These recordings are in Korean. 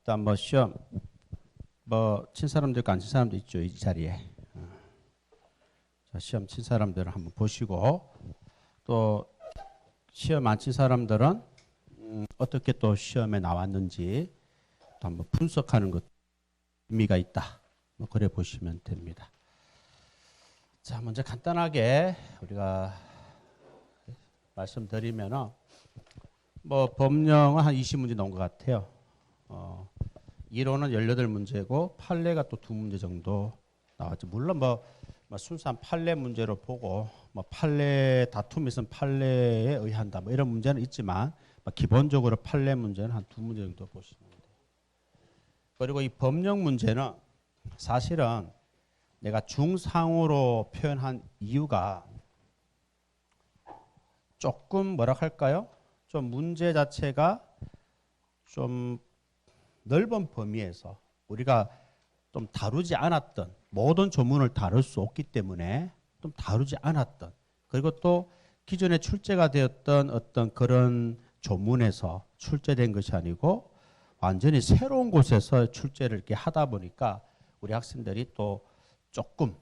일단 뭐 시험 뭐 친 사람도 있고 안 친 사람도 있죠, 이 자리에. 자, 시험 친 사람들은 한번 보시고, 또 시험 안 친 사람들은 어떻게 또 시험에 나왔는지 또 한번 분석하는 것 의미가 있다. 뭐 그래 보시면 됩니다. 자, 먼저 간단하게 우리가 말씀드리면은 뭐 법령은 한 20문제 나온 것 같아요. 이론은 18문제고 판례가 또 2문제 정도 나왔죠. 물론 뭐 순수한 판례 문제로 보고 뭐 판례 다툼이 있으면 판례에 의한다 뭐 이런 문제는 있지만 기본적으로 판례 문제는 한 2문제 정도 보시면 돼요. 그리고 이 법령 문제는 사실은 내가 중상으로 표현한 이유가 조금 뭐라 할까요? 좀 문제 자체가 좀 넓은 범위에서 우리가 좀 다루지 않았던 모든 조문을 다룰 수 없기 때문에 좀 다루지 않았던, 그리고 또 기존에 출제가 되었던 어떤 그런 조문에서 출제된 것이 아니고 완전히 새로운 곳에서 출제를 이렇게 하다 보니까 우리 학생들이 또 조금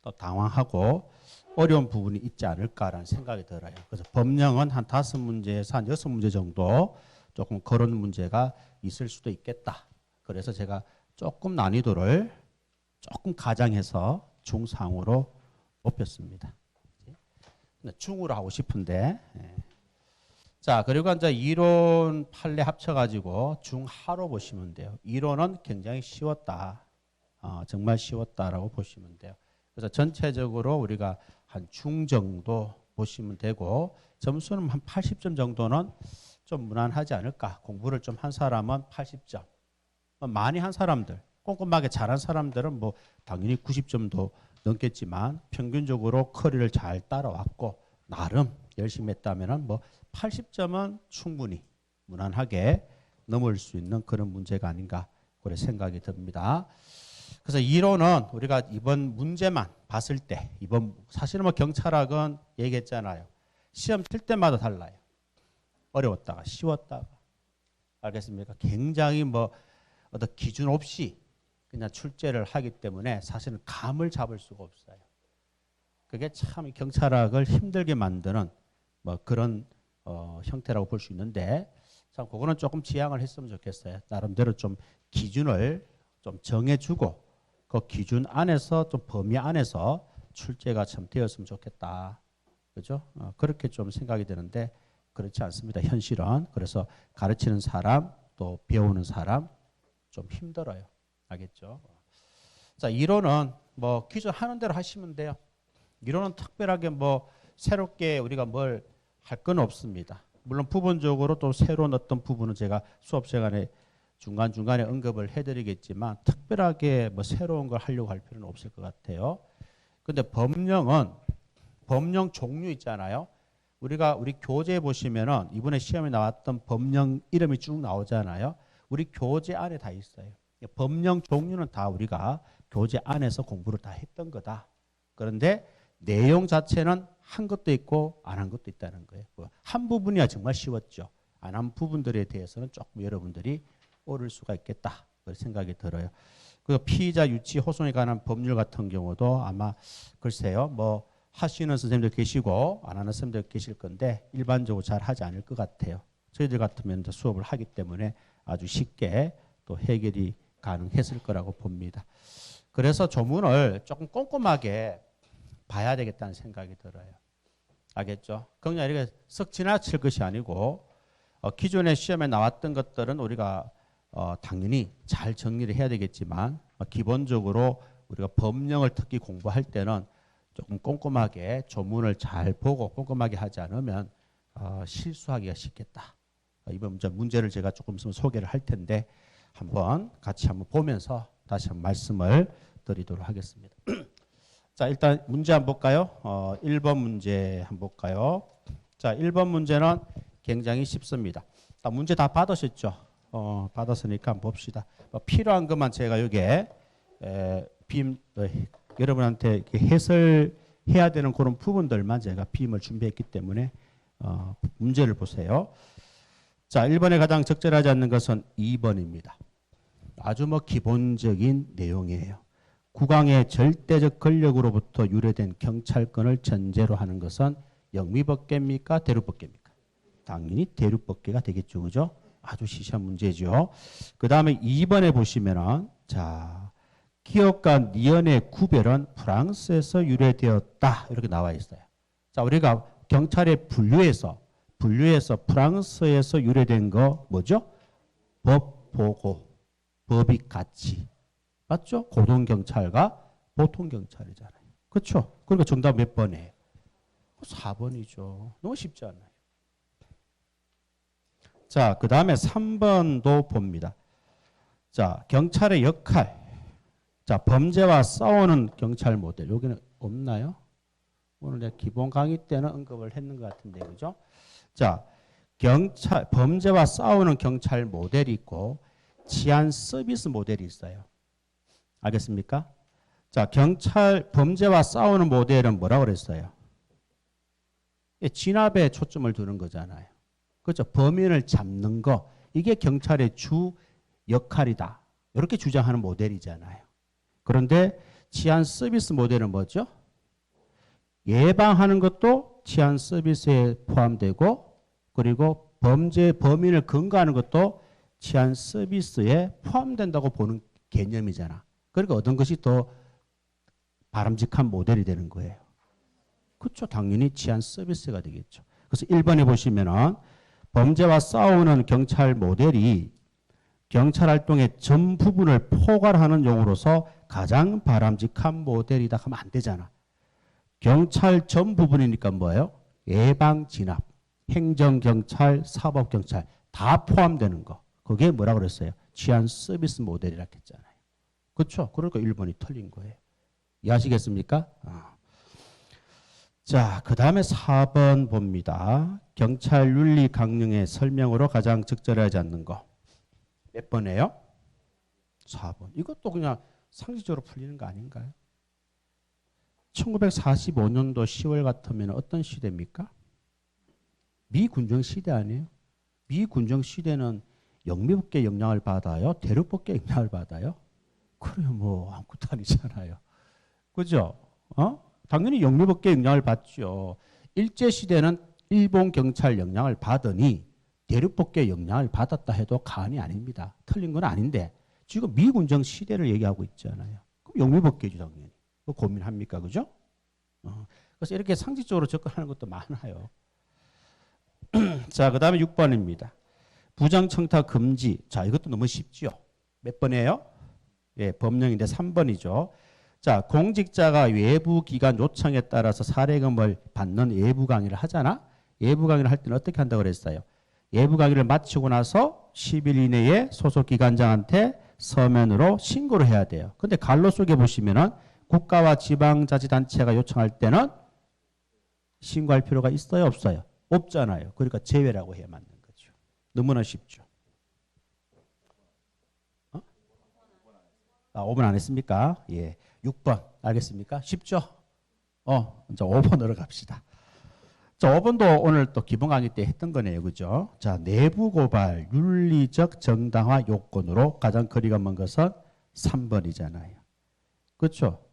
또 당황하고 어려운 부분이 있지 않을까라는 생각이 들어요. 그래서 법령은 한 5문제에서 한 6문제 정도 조금 그런 문제가 있을 수도 있겠다. 그래서 제가 조금 난이도를 조금 가장해서 중상으로 높였습니다. 중으로 하고 싶은데. 자, 그리고 이제 이론 판례 합쳐가지고 중하로 보시면 돼요. 이론은 굉장히 쉬웠다. 정말 쉬웠다라고 보시면 돼요. 그래서 전체적으로 우리가 한 중 정도 보시면 되고, 점수는 한 80점 정도는 좀 무난하지 않을까. 공부를 좀 한 사람은 80점. 많이 한 사람들, 꼼꼼하게 잘한 사람들은 뭐 당연히 90점도 넘겠지만 평균적으로 커리를 잘 따라왔고 나름 열심히 했다면은 뭐 80점은 충분히 무난하게 넘을 수 있는 그런 문제가 아닌가 그런 생각이 듭니다. 그래서 이론은 우리가 이번 문제만 봤을 때, 이번 사실은 뭐 경찰학은 얘기했잖아요. 시험 칠 때마다 달라요. 어려웠다가 쉬웠다가. 알겠습니까? 굉장히 뭐 어떤 기준 없이 그냥 출제를 하기 때문에 사실은 감을 잡을 수가 없어요. 그게 참 경찰학을 힘들게 만드는 뭐 그런 형태라고 볼 수 있는데, 참 그거는 조금 지양을 했으면 좋겠어요. 나름대로 좀 기준을 좀 정해주고 그 기준 안에서 좀 범위 안에서 출제가 참 되었으면 좋겠다. 그죠? 그렇게 좀 생각이 되는데 그렇지 않습니다. 현실은. 그래서 가르치는 사람 또 배우는 사람 좀 힘들어요. 알겠죠? 자, 이론은 뭐 기존 하는 대로 하시면 돼요. 이론은 특별하게 뭐 새롭게 우리가 뭘 할 건 없습니다. 물론 부분적으로 또 새로운 어떤 부분은 제가 수업 시간에 중간중간에 언급을 해드리겠지만 특별하게 뭐 새로운 걸 하려고 할 필요는 없을 것 같아요. 근데 법령은 법령 종류 있잖아요. 우리 교재에 보시면은 이번에 시험에 나왔던 법령 이름이 쭉 나오잖아요. 우리 교재 안에 다 있어요. 법령 종류는 다 우리가 교재 안에서 공부를 다 했던 거다. 그런데 내용 자체는 한 것도 있고 안 한 것도 있다는 거예요. 한 부분이야 정말 쉬웠죠. 안 한 부분들에 대해서는 조금 여러분들이 어려울 수가 있겠다. 그런 생각이 들어요. 그 피의자 유치 호송에 관한 법률 같은 경우도 아마 글쎄요. 뭐 하시는 선생님들 계시고 안 하는 선생님들 계실 건데 일반적으로 잘 하지 않을 것 같아요. 저희들 같으면 수업을 하기 때문에 아주 쉽게 또 해결이 가능했을 거라고 봅니다. 그래서 조문을 조금 꼼꼼하게 봐야 되겠다는 생각이 들어요. 알겠죠? 그냥 이렇게 썩 지나칠 것이 아니고 기존에 시험에 나왔던 것들은 우리가 당연히 잘 정리를 해야 되겠지만 기본적으로 우리가 법령을 특히 공부할 때는 조금 꼼꼼하게 조문을 잘 보고 꼼꼼하게 하지 않으면 실수하기가 쉽겠다. 이번 문제를 제가 조금 있으면 소개를 할 텐데 같이 한번 보면서 다시 한번 말씀을 드리도록 하겠습니다. 자, 일단 문제 한번 볼까요? 1번 문제 한번 볼까요? 자, 1번 문제는 굉장히 쉽습니다. 문제 다 받으셨죠? 받았으니까 한번 봅시다. 필요한 것만 제가 여기에 여러분한테 해설해야 되는 그런 부분들만 제가 빔을 준비했기 때문에 문제를 보세요. 자, 1번에 가장 적절하지 않는 것은 2번입니다. 아주 뭐 기본적인 내용이에요. 국왕의 절대적 권력으로부터 유래된 경찰권을 전제로 하는 것은 영미법계입니까? 대륙법계입니까? 당연히 대륙법계가 되겠죠. 그죠? 아주 시시한 문제죠. 그 다음에 2번에 보시면은, 자, 기업과 니언의 구별은 프랑스에서 유래되었다. 이렇게 나와 있어요. 자, 우리가 경찰의 분류에서 프랑스에서 유래된 거 뭐죠? 법 보고, 법익 가치. 맞죠? 고등경찰과 보통경찰이잖아요. 그렇죠? 그러니까 정답 몇 번이에요? 4번이죠. 너무 쉽지 않아요. 자, 그 다음에 3번도 봅니다. 자, 경찰의 역할. 자, 범죄와 싸우는 경찰 모델. 여기는 없나요? 오늘 내가 기본 강의 때는 언급을 했는 것 같은데, 그죠? 자, 범죄와 싸우는 경찰 모델이 있고, 치안 서비스 모델이 있어요. 알겠습니까? 자, 범죄와 싸우는 모델은 뭐라고 그랬어요? 진압에 초점을 두는 거잖아요. 그렇죠? 범인을 잡는 거, 이게 경찰의 주 역할이다. 이렇게 주장하는 모델이잖아요. 그런데 치안 서비스 모델은 뭐죠? 예방하는 것도 치안 서비스에 포함되고, 그리고 범인을 근거하는 것도 치안 서비스에 포함된다고 보는 개념이잖아. 그러니까 어떤 것이 더 바람직한 모델이 되는 거예요. 그렇죠. 당연히 치안 서비스가 되겠죠. 그래서 1번에 보시면은 범죄와 싸우는 경찰 모델이 경찰 활동의 전 부분을 포괄하는 용어로서 가장 바람직한 모델이다 하면 안 되잖아. 경찰 전 부분이니까 뭐예요? 예방, 진압, 행정경찰, 사법경찰 다 포함되는 거. 그게 뭐라 그랬어요? 치안 서비스 모델이라 했잖아요. 그렇죠? 그러니까 1번이 틀린 거예요. 이해하시겠습니까? 자, 그 다음에 4번 봅니다. 경찰 윤리 강령의 설명으로 가장 적절하지 않는 거. 몇 번이에요? 4번. 이것도 그냥 상식적으로 풀리는 거 아닌가요? 1945년도 10월 같으면 어떤 시대입니까? 미군정 시대 아니에요? 미군정 시대는 영미법계 영향을 받아요? 대륙법계 영향을 받아요? 그래요, 뭐 아무것도 아니잖아요. 그죠? 당연히 영미법계 영향을 받죠. 일제시대는 일본 경찰 영향을 받으니 대륙법계 영향을 받았다 해도 과언이 아닙니다. 틀린 건 아닌데 지금 미군정 시대를 얘기하고 있잖아요. 그럼 영미법계죠, 당연히. 뭐 고민합니까? 그죠? 그래서 이렇게 상식적으로 접근하는 것도 많아요. 자, 그 다음에 6번입니다. 부정청탁 금지. 자, 이것도 너무 쉽죠? 몇 번이에요? 예, 법령인데 3번이죠. 자, 공직자가 외부 기관 요청에 따라서 사례금을 받는 예부 강의를 하잖아. 예부 강의를 할 때는 어떻게 한다고 그랬어요? 예부 강의를 마치고 나서 10일 이내에 소속 기관장한테 서면으로 신고를 해야 돼요. 근데 갈로 속에 보시면은 국가와 지방자치단체가 요청할 때는 신고할 필요가 있어요, 없어요? 없잖아요. 그러니까 제외라고 해야 맞는 거죠. 너무나 쉽죠. 5번 안 했습니까? 예. 6번 알겠습니까? 쉽죠? 이제 5번으로 갑시다. 자, 5번도 오늘 또 기본 강의 때 했던 거네요. 그죠? 자, 내부 고발, 윤리적 정당화 요건으로 가장 거리가 먼 것은 3번이잖아요. 그렇죠?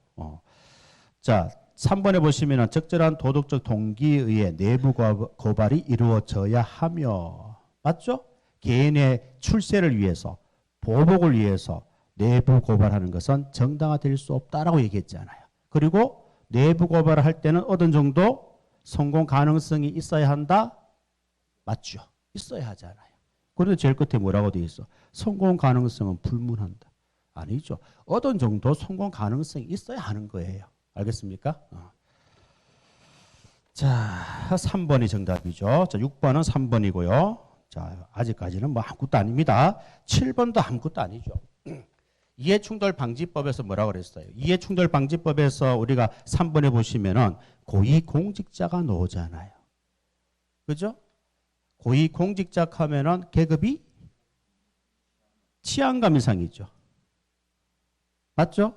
자, 3번에 보시면 적절한 도덕적 동기에 의해 내부 고발이 이루어져야 하며, 맞죠? 개인의 출세를 위해서, 보복을 위해서 내부 고발하는 것은 정당화될 수 없다라고 얘기했잖아요. 그리고 내부 고발을 할 때는 어떤 정도 성공 가능성이 있어야 한다? 맞죠? 있어야 하잖아요. 그런데 제일 끝에 뭐라고 되어 있어? 성공 가능성은 불문한다. 아니죠. 어떤 정도 성공 가능성이 있어야 하는 거예요. 알겠습니까? 자, 3번이 정답이죠. 자, 6번은 3번이고요. 자, 아직까지는 뭐 아무것도 아닙니다. 7번도 아무것도 아니죠. 이해충돌방지법에서 뭐라고 그랬어요? 이해충돌방지법에서 우리가 3번에 보시면은 고위공직자가 나오잖아요. 그죠? 고위공직자 하면은 계급이 치안감 이상이죠. 맞죠?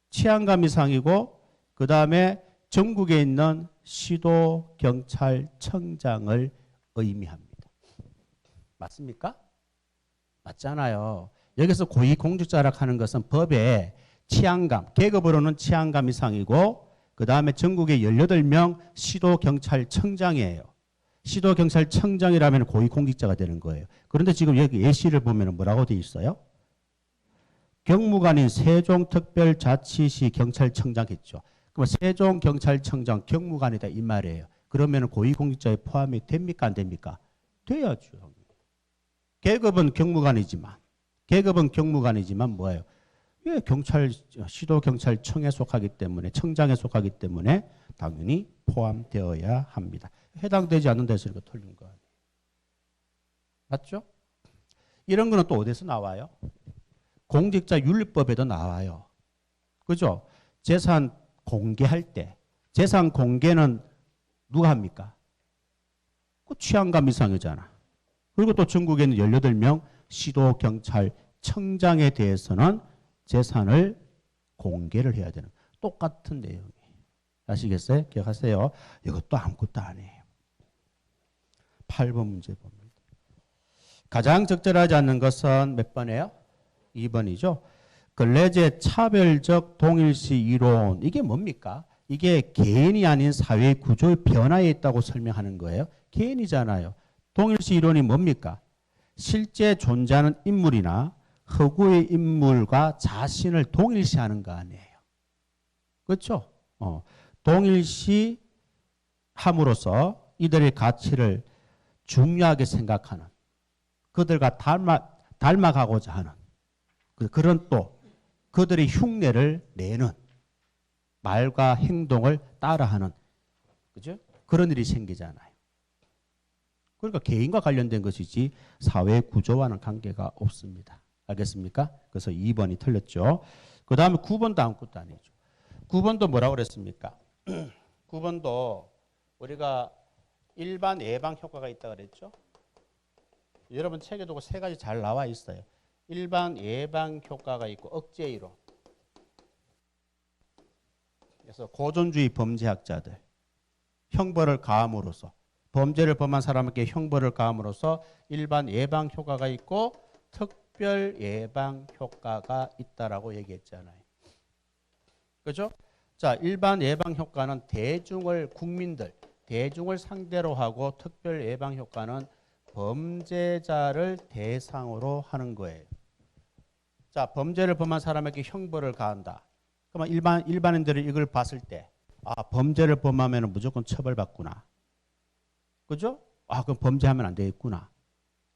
치안감 이상이고 그 다음에 전국에 있는 시도경찰청장을 의미합니다. 맞습니까? 맞잖아요. 여기서 고위공직자라 하는 것은 법에 치안감, 계급으로는 치안감 이상이고 그 다음에 전국에 18명 시도경찰청장이에요. 시도경찰청장이라면 고위공직자가 되는 거예요. 그런데 지금 여기 예시를 보면 뭐라고 되어 있어요? 경무관인 세종특별자치시 경찰청장 했죠. 그럼 세종경찰청장 경무관이다 이 말이에요. 그러면 고위공직자에 포함이 됩니까 안 됩니까? 돼야죠. 계급은 경무관이지만 뭐예요? 예, 시도경찰청에 속하기 때문에 청장에 속하기 때문에 당연히 포함되어야 합니다. 해당되지 않는다 해서 이거 틀린 거 아니에요. 맞죠? 이런 거는 또 어디서 나와요? 공직자윤리법에도 나와요. 그죠? 재산 공개할 때 재산 공개는 누가 합니까? 그 취향감 이상이잖아. 그리고 또 전국에는 18명 시도경찰청장에 대해서는 재산을 공개를 해야 되는 똑같은 내용이에요. 아시겠어요? 기억하세요. 이것도 아무것도 아니에요. 8번 문제 봅니다. 가장 적절하지 않는 것은 몇 번이에요? 2번이죠. 근래제 차별적 동일시 이론. 이게 뭡니까? 이게 개인이 아닌 사회 구조의 변화에 있다고 설명하는 거예요. 개인이잖아요. 동일시 이론이 뭡니까? 실제 존재하는 인물이나 허구의 인물과 자신을 동일시하는 거 아니에요. 그렇죠? 동일시함으로써 이들의 가치를 중요하게 생각하는 그들과 닮아가고자 하는 그런 또 그들의 흉내를 내는 말과 행동을 따라하는 그죠? 그런 일이 생기잖아요. 그러니까 개인과 관련된 것이지 사회 구조와는 관계가 없습니다. 알겠습니까? 그래서 2번이 틀렸죠. 그 다음에 9번도 아무것도 아니죠. 9번도 뭐라고 그랬습니까? 9번도 우리가 일반 예방 효과가 있다고 그랬죠. 여러분 책에도 세 가지 잘 나와 있어요. 일반 예방 효과가 있고 억제 이론. 그래서 고전주의 범죄학자들 형벌을 가함으로써 범죄를 범한 사람에게 형벌을 가함으로써 일반 예방 효과가 있고 특별 예방 효과가 있다라고 얘기했잖아요. 그죠? 자, 일반 예방 효과는 대중을 상대로 하고 특별 예방 효과는 범죄자를 대상으로 하는 거예요. 자, 범죄를 범한 사람에게 형벌을 가한다. 그러면 일반인들이 이걸 봤을 때, 아, 범죄를 범하면 무조건 처벌받구나. 그죠? 아, 그럼 범죄하면 안 되겠구나.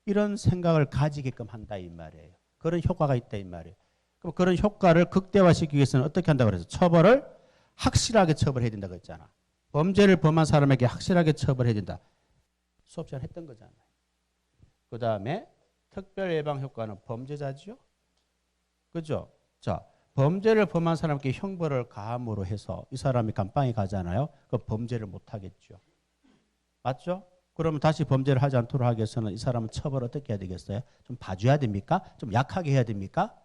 이런 생각을 가지게끔 한다 이 말이에요. 그런 효과가 있다 이 말이에요. 그럼 그런 효과를 극대화시키기 위해서는 어떻게 한다고 그래서 처벌을 확실하게 처벌해야 된다고 했잖아. 범죄를 범한 사람에게 확실하게 처벌해야 된다. 수업 시간에 했던 거잖아요. 그 다음에 특별 예방 효과는 범죄자지요. 그죠? 자, 범죄를 범한 사람에게 형벌을 가함으로 해서 이 사람이 감방에 가잖아요. 그 범죄를 못 하겠죠. 맞죠? 그러면 다시 범죄를 하지 않도록 하기 위해서는 이 사람은 처벌 어떻게 해야 되겠어요? 좀 봐줘야 됩니까? 좀 약하게 해야 됩니까?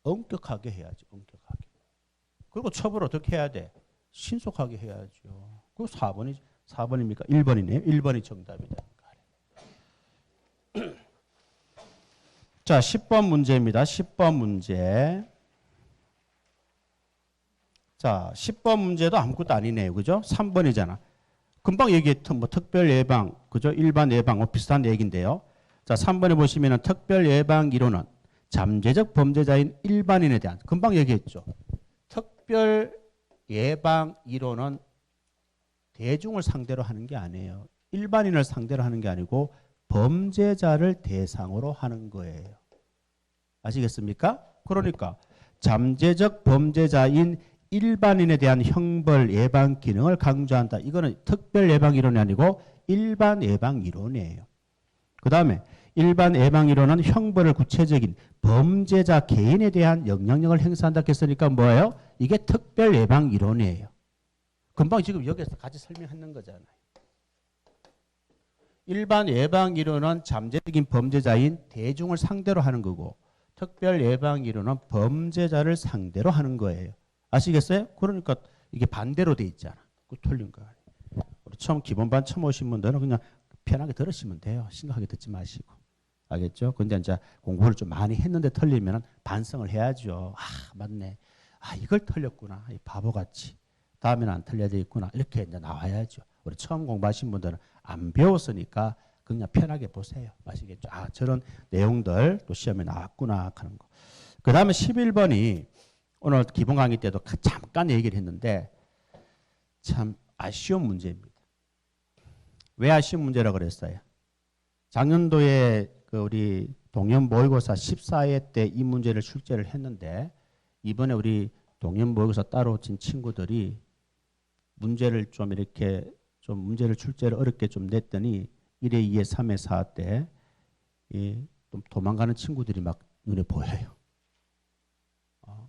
엄격하게 해야죠. 엄격하게. 그리고 처벌 어떻게 해야 돼? 신속하게 해야죠. 그 4번입니까? 1번이네요. 1번이 정답이다. 자, 10번 문제입니다. 10번 문제. 자, 10번 문제도 아무것도 아니네요. 그죠? 3번이잖아. 금방 얘기했던 뭐 특별 예방, 그죠? 일반 예방, 비슷한 얘기인데요. 자, 3번에 보시면은 특별 예방 이론은 잠재적 범죄자인 일반인에 대한 금방 얘기했죠. 특별 예방 이론은 대중을 상대로 하는 게 아니에요. 일반인을 상대로 하는 게 아니고 범죄자를 대상으로 하는 거예요. 아시겠습니까? 그러니까 잠재적 범죄자인 일반인에 대한 형벌 예방 기능을 강조한다. 이거는 특별 예방 이론이 아니고 일반 예방 이론이에요. 그 다음에 일반 예방 이론은 형벌을 구체적인 범죄자 개인에 대한 영향력을 행사한다 했으니까 뭐예요? 이게 특별 예방 이론이에요. 금방 지금 여기서 같이 설명했는 거잖아요. 일반 예방 이론은 잠재적인 범죄자인 대중을 상대로 하는 거고 특별 예방 이론은 범죄자를 상대로 하는 거예요. 아시겠어요? 그러니까 이게 반대로 돼 있잖아. 그 틀린 거 아니에요. 우리 처음 기본반 처음 오신 분들은 그냥 편하게 들으시면 돼요. 심각하게 듣지 마시고. 알겠죠? 근데 이제 공부를 좀 많이 했는데 틀리면 반성을 해야죠. 아, 맞네. 아, 이걸 틀렸구나. 이 바보같이. 다음에는 안 틀려야 되겠구나. 이렇게 이제 나와야죠. 우리 처음 공부하신 분들은 안 배웠으니까 그냥 편하게 보세요. 아시겠죠? 아, 저런 내용들 또 시험에 나왔구나 하는 거. 그 다음에 11번이 오늘 기본 강의 때도 잠깐 얘기를 했는데 참 아쉬운 문제입니다. 왜 아쉬운 문제라고 그랬어요? 작년도에 그 우리 동년 모의고사 14회 때 이 문제를 출제를 했는데 이번에 우리 동년 모의고사 따로 친 친구들이 문제를 좀 이렇게 좀 문제를 출제를 어렵게 좀 냈더니 1회, 2회, 3회, 4회 때 좀 도망가는 친구들이 막 눈에 보여요.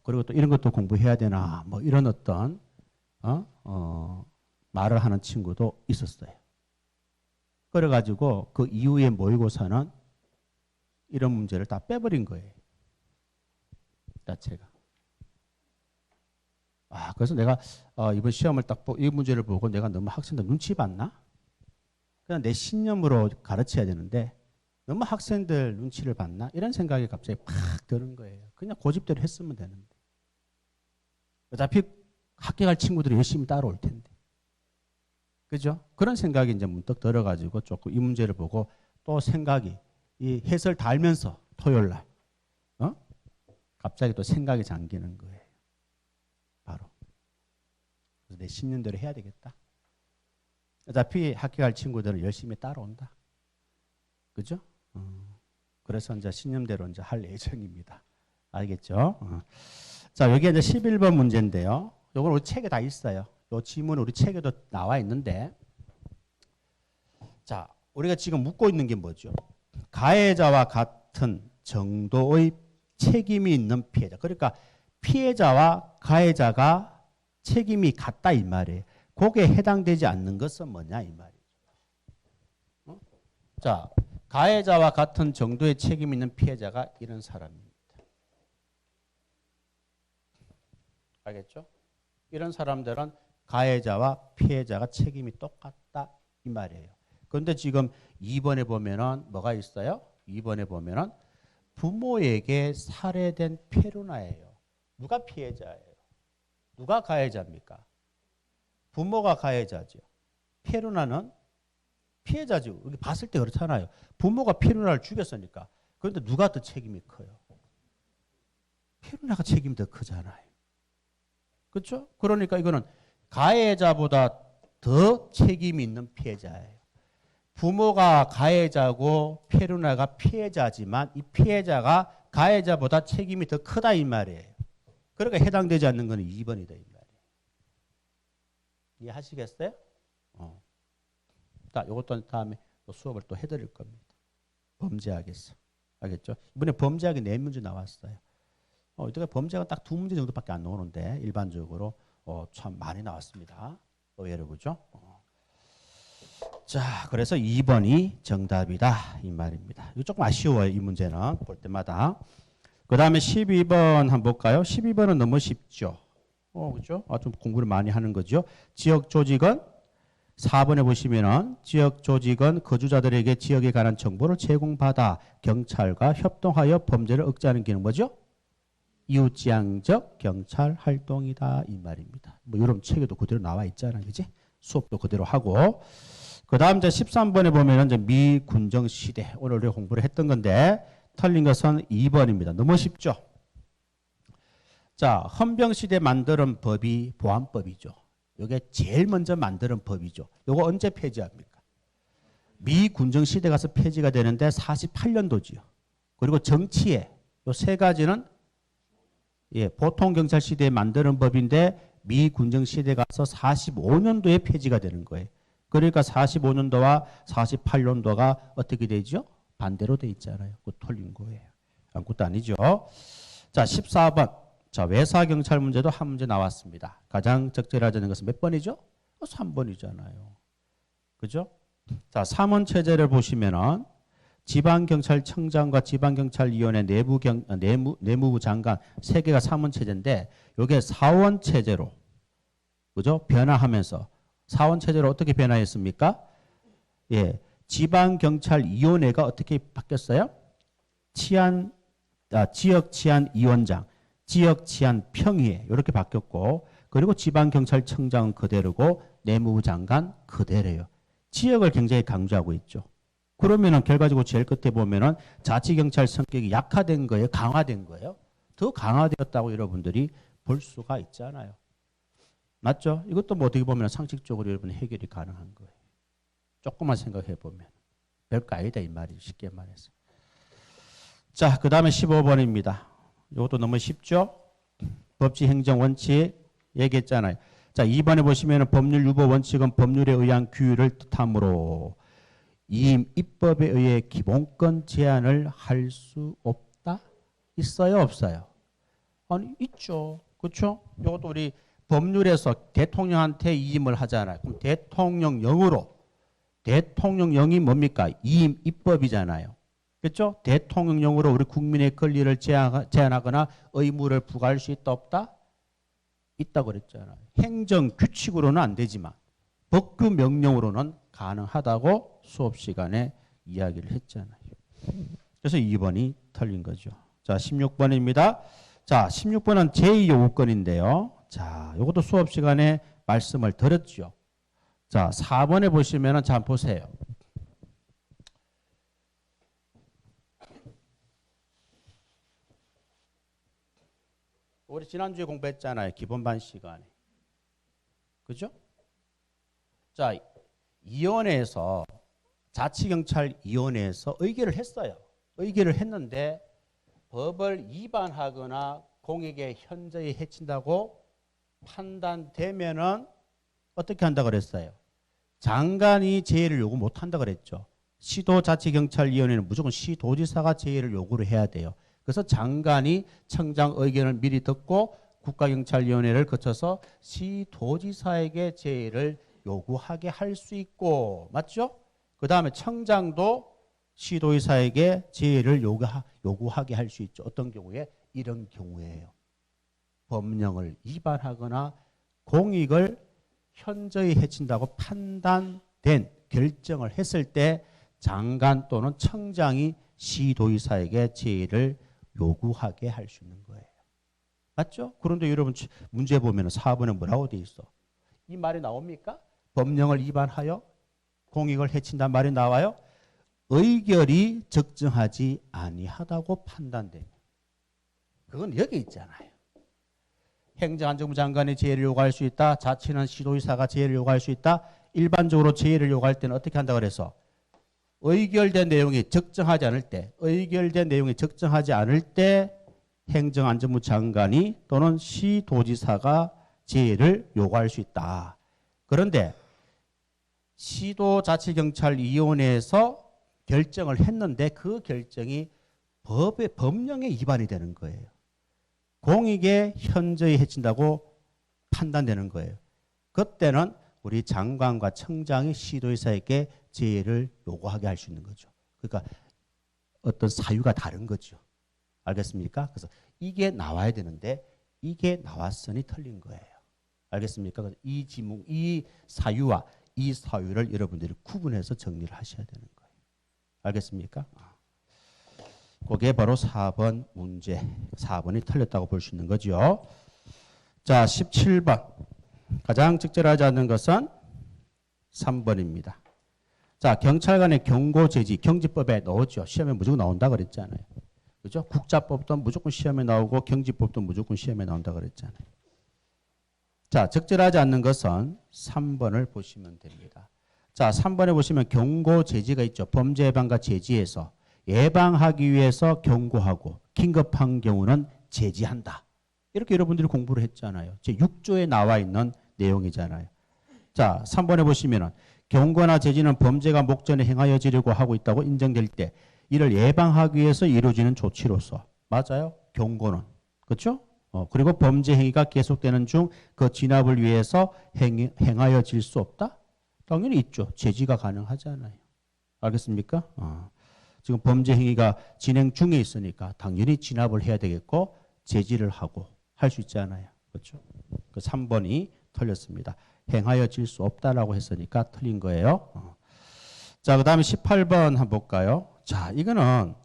그리고 또 이런 것도 공부해야 되나 뭐 이런 어떤 말을 하는 친구도 있었어요. 그래가지고 그 이후에 모의고사는 이런 문제를 다 빼버린 거예요. 자체가. 그래서 내가 이번 시험을 딱 이 문제를 보고 내가 너무 학생들 눈치 봤나? 그냥 내 신념으로 가르쳐야 되는데 너무 학생들 눈치를 봤나? 이런 생각이 갑자기 팍 드는 거예요. 그냥 고집대로 했으면 되는데. 어차피 학교 갈 친구들이 열심히 따라올 텐데. 그죠? 그런 생각이 이제 문득 들어가지고 조금 이 문제를 보고 또 생각이 이 해설 달면서 토요일 날 갑자기 또 생각이 잠기는 거예요. 바로. 그래서 내 신념대로 해야 되겠다. 어차피 학교 갈 친구들은 열심히 따라온다. 그죠? 그래서 이제 신념대로 이제 할 예정입니다. 알겠죠? 자, 여기 이제 11번 문제인데요. 요건 우리 책에 다 있어요. 요 지문 우리 책에도 나와 있는데, 자, 우리가 지금 묻고 있는 게 뭐죠? 가해자와 같은 정도의 책임이 있는 피해자. 그러니까 피해자와 가해자가 책임이 같다 이 말이에요. 거기에 해당되지 않는 것은 뭐냐 이 말이죠. 자, 가해자와 같은 정도의 책임 있는 피해자가 이런 사람입니다. 알겠죠? 이런 사람들은 가해자와 피해자가 책임이 똑같다 이 말이에요. 그런데 지금 2번에 보면은 뭐가 있어요? 2번에 보면은 부모에게 살해된 페루나예요. 누가 피해자예요? 누가 가해자입니까? 부모가 가해자죠. 페루나는 피해자죠. 여기 봤을 때 그렇잖아요. 부모가 페루나를 죽였으니까. 그런데 누가 더 책임이 커요? 페루나가 책임이 더 크잖아요. 그렇죠? 그러니까 이거는 가해자보다 더 책임이 있는 피해자예요. 부모가 가해자고 페루나가 피해자지만 이 피해자가 가해자보다 책임이 더 크다 이 말이에요. 그러니까 해당되지 않는 것은 2번이다 이 말이에요. 이해하시겠어요? 자, 이것도 다음에 또 수업을 또 해드릴 겁니다. 범죄학에서. 알겠죠? 이번에 범죄학이 4문제 나왔어요. 이때가 범죄가 딱 2문제 정도밖에 안 나오는데 일반적으로 참 많이 나왔습니다. 의외로 그죠? 자, 그래서 2번이 정답이다 이 말입니다. 이거 조금 아쉬워요. 이 문제는 볼 때마다. 그 다음에 12번 한번 볼까요? 12번은 너무 쉽죠. 그죠? 좀 공부를 많이 하는 거죠. 지역 조직은 4번에 보시면은 지역 조직은 거주자들에게 지역에 관한 정보를 제공받아 경찰과 협동하여 범죄를 억제하는 기능 뭐죠? 이웃지향적 경찰 활동이다 이 말입니다. 뭐 이런 책에도 그대로 나와 있잖아요. 그지? 수업도 그대로 하고. 그 다음 이제 13번에 보면은 이제 미군정 시대. 오늘 우리가 공부를 했던 건데 틀린 것은 2번입니다. 너무 쉽죠? 자, 헌병 시대 만드는 법이 보안법이죠. 이게 제일 먼저 만드는 법이죠. 이거 언제 폐지합니까? 미군정 시대 가서 폐지가 되는데 48년도지요. 그리고 정치에 이 세 가지는 보통 경찰 시대에 만드는 법인데 미군정 시대 가서 45년도에 폐지가 되는 거예요. 그러니까 45년도와 48년도가 어떻게 되죠? 반대로 돼 있잖아요. 그거 틀린 거예요. 아무것도 아니죠. 자, 14번. 자, 외사경찰 문제도 한 문제 나왔습니다. 가장 적절하지 않은 것은 몇 번이죠? 3번이잖아요. 그죠? 자, 3원 체제를 보시면은 지방경찰청장과 지방경찰위원회 내무부 장관 세 개가 3원 체제인데 이게 4원 체제로 그죠? 변화하면서 4원 체제로 어떻게 변화했습니까? 지방경찰위원회가 어떻게 바뀌었어요? 지역 치안 위원장, 지역 치안 평의회 이렇게 바뀌었고 그리고 지방경찰청장은 그대로고 내무부 장관 그대로예요. 지역을 굉장히 강조하고 있죠. 그러면은 결과적으로 제일 끝에 보면은 자치경찰 성격이 약화된 거예요? 강화된 거예요? 더 강화되었다고 여러분들이 볼 수가 있잖아요. 맞죠? 이것도 뭐 어떻게 보면 상식적으로 여러분 해결이 가능한 거예요. 조금만 생각해 보면. 별거 아니다 이 말이죠. 쉽게 말해서. 자, 그 다음에 15번입니다. 이것도 너무 쉽죠? 법치 행정 원칙 얘기했잖아요. 자, 2번에 보시면 법률 유보 원칙은 법률에 의한 규율을 뜻하므로 이임 입법에 의해 기본권 제한을 할 수 없다? 있어요? 없어요? 아니, 있죠. 그렇죠? 이것도 우리 법률에서 대통령한테 이임을 하잖아요. 그럼 대통령령이 뭡니까? 이임 입법이잖아요. 그렇죠? 대통령령으로 우리 국민의 권리를 제한하거나 의무를 부과할 수 있다 없다? 있다고 그랬잖아요. 행정 규칙으로는 안 되지만 법규 명령으로는 가능하다고 수업 시간에 이야기를 했잖아요. 그래서 2번이 틀린 거죠. 자, 16번입니다. 자, 16번은 제2요구권인데요. 자, 이것도 수업 시간에 말씀을 드렸죠. 자, 4번에 보시면은 자, 보세요. 우리 지난주에 공부했잖아요. 기본반 시간에. 그죠? 자, 위원회에서 자치경찰위원회에서 의결을 했어요. 의결을 했는데 법을 위반하거나 공익에 현저히 해친다고 판단되면은 어떻게 한다 그랬어요? 장관이 제의를 요구 못 한다 그랬죠. 시도자치경찰위원회는 무조건 시도지사가 제의를 요구를 해야 돼요. 그래서 장관이 청장 의견을 미리 듣고 국가경찰위원회를 거쳐서 시도지사에게 제의를 요구하게 할 수 있고, 맞죠? 그 다음에 청장도 시도지사에게 제의를 요구하게 할 수 있죠. 어떤 경우에? 이런 경우에요. 법령을 위반하거나 공익을 현저히 해친다고 판단된 결정을 했을 때 장관 또는 청장이 시도지사에게 제의를 요구하게 할 수 있는 거예요. 맞죠? 그런데 여러분 문제 보면 4번에 뭐라고 돼 있어? 이 말이 나옵니까? 법령을 위반하여 공익을 해친다는 말이 나와요? 의결이 적정하지 아니하다고 판단되면. 그건 여기 있잖아요. 행정안전부 장관이 제의를 요구할 수 있다. 자치는 시도지사가 제의를 요구할 수 있다. 일반적으로 제의를 요구할 때는 어떻게 한다 그래서 의결된 내용이 적정하지 않을 때 행정안전부 장관이 또는 시도지사가 제의를 요구할 수 있다. 그런데 시도자치경찰위원회에서 결정을 했는데 그 결정이 법령에 위반이 되는 거예요. 공익에 현저히 해친다고 판단되는 거예요. 그때는 우리 장관과 청장이 시도지사에게 제의를 요구하게 할 수 있는 거죠. 그러니까 어떤 사유가 다른 거죠. 알겠습니까? 그래서 이게 나와야 되는데 이게 나왔으니 틀린 거예요. 알겠습니까? 그래서 이 지문, 이 사유와 이 사유를 여러분들이 구분해서 정리를 하셔야 되는 거예요. 알겠습니까? 그게 바로 4번 문제. 4번이 틀렸다고 볼 수 있는 거죠. 자, 17번. 가장 적절하지 않는 것은 3번입니다. 자, 경찰관의 경고 제지, 경지법에 넣었죠. 시험에 무조건 나온다 그랬잖아요. 그죠? 국자법도 무조건 시험에 나오고 경지법도 무조건 시험에 나온다 그랬잖아요. 자, 적절하지 않는 것은 3번을 보시면 됩니다. 자, 3번에 보시면 경고 제지가 있죠. 범죄 예방과 제지에서 예방하기 위해서 경고하고 긴급한 경우는 제지한다. 이렇게 여러분들이 공부를 했잖아요. 제6조에 나와 있는 내용이잖아요. 자, 3번에 보시면은 경고나 제지는 범죄가 목전에 행하여지려고 하고 있다고 인정될 때 이를 예방하기 위해서 이루어지는 조치로서, 맞아요? 경고는. 그렇죠? 그리고 범죄 행위가 계속되는 중 그 진압을 위해서 행하여질 수 없다? 당연히 있죠. 제지가 가능하잖아요. 알겠습니까? 지금 범죄 행위가 진행 중에 있으니까 당연히 진압을 해야 되겠고 제지를 하고 할 수 있잖아요. 그렇죠? 그 3번이 틀렸습니다. 행하여질 수 없다라고 했으니까 틀린 거예요. 자, 그 다음에 18번 한번 볼까요? 자, 이거는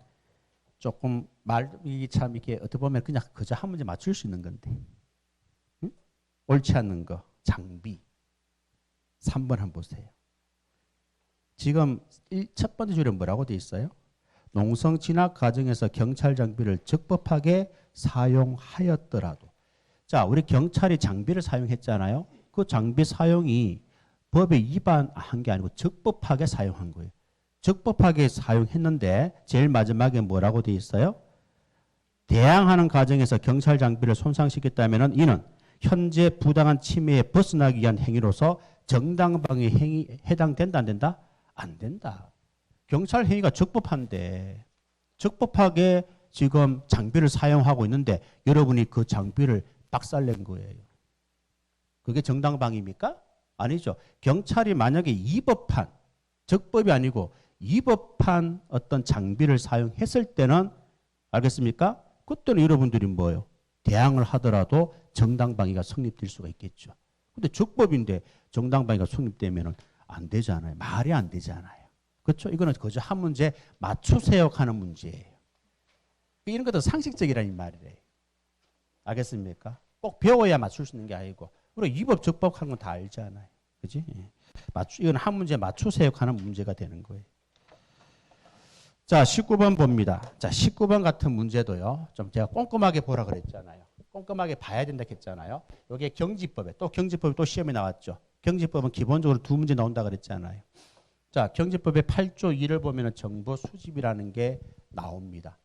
조금 말이 참 이게 어떻게 보면 그냥 그저 한 문제 맞출 수 있는 건데. 응? 옳지 않는 거. 장비. 3번 한번 보세요. 지금 첫 번째 줄에 뭐라고 돼 있어요? 농성 진학 과정에서 경찰 장비를 적법하게 사용하였더라도. 자, 우리 경찰이 장비를 사용했잖아요. 그 장비 사용이 법에 위반한 게 아니고 적법하게 사용한 거예요. 적법하게 사용했는데 제일 마지막에 뭐라고 돼 있어요? 대항하는 과정에서 경찰 장비를 손상시켰다면 이는 현재 부당한 침해에 벗어나기 위한 행위로서 정당방위 행위 해당된다 안 된다? 안 된다. 경찰 행위가 적법한데 적법하게 지금 장비를 사용하고 있는데 여러분이 그 장비를 박살낸 거예요. 그게 정당방위입니까? 아니죠. 경찰이 만약에 위법한 적법이 아니고 위법한 어떤 장비를 사용했을 때는 알겠습니까? 그때는 여러분들이 뭐예요? 대항을 하더라도 정당방위가 성립될 수가 있겠죠. 근데 적법인데 정당방위가 성립되면 안 되잖아요. 말이 안 되잖아요. 그렇죠? 이거는 그저 한 문제 맞추세요 하는 문제예요. 이런 것도 상식적이라는 말이래요. 알겠습니까? 꼭 배워야 맞출 수 있는 게 아니고 우리가 위법 적법하는 건 다 알잖아요. 그지? 예. 이건 한 문제 맞추세요 하는 문제가 되는 거예요. 자, 19번 봅니다. 자, 19번 같은 문제도요. 좀 제가 꼼꼼하게 보라 그랬잖아요. 꼼꼼하게 봐야 된다 했잖아요. 여기에 경지법에 또 시험에 나왔죠. 경지법은 기본적으로 두 문제 나온다 그랬잖아요. 자, 경지법의 8조 2를 보면은 정보 수집이라는 게 나옵니다.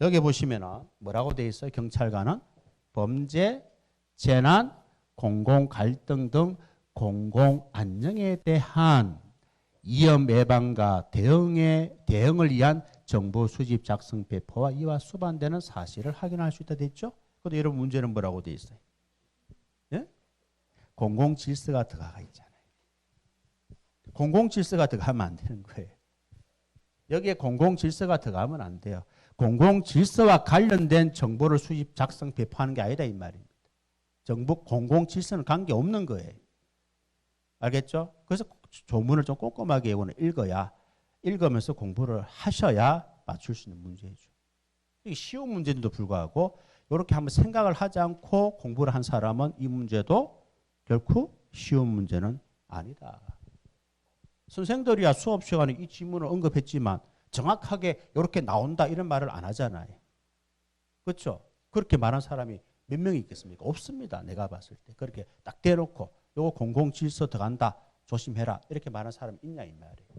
여기 보시면은 뭐라고 돼 있어요? 경찰관은 범죄, 재난, 공공 갈등 등 공공 안녕에 대한 위험 예방과 대응을 위한 정보 수집 작성 배포와 이와 수반되는 사실을 확인할 수 있다 됐죠? 근데 여러분 문제는 뭐라고 돼 있어요? 예? 공공 질서가 들어가 있잖아요. 공공 질서가 들어가면 안 되는 거예요. 여기에 공공 질서가 들어가면 안 돼요. 공공 질서와 관련된 정보를 수집 작성 배포하는 게 아니다 이 말입니다. 정부 공공 질서는 관계 없는 거예요. 알겠죠? 그래서 조문을 좀 꼼꼼하게 이거는 읽으면서 공부를 하셔야 맞출 수 있는 문제죠. 이게 쉬운 문제인데도 불구하고 이렇게 한번 생각을 하지 않고 공부를 한 사람은 이 문제도 결코 쉬운 문제는 아니다. 선생들이야 수업 시간에 이 지문을 언급했지만 정확하게 이렇게 나온다 이런 말을 안 하잖아요. 그렇죠? 그렇게 말한 사람이 몇 명이 있겠습니까? 없습니다. 내가 봤을 때. 그렇게 딱 대놓고 요거 공공 질서 들어간다. 조심해라. 이렇게 말하는 사람이 있냐 이 말이에요.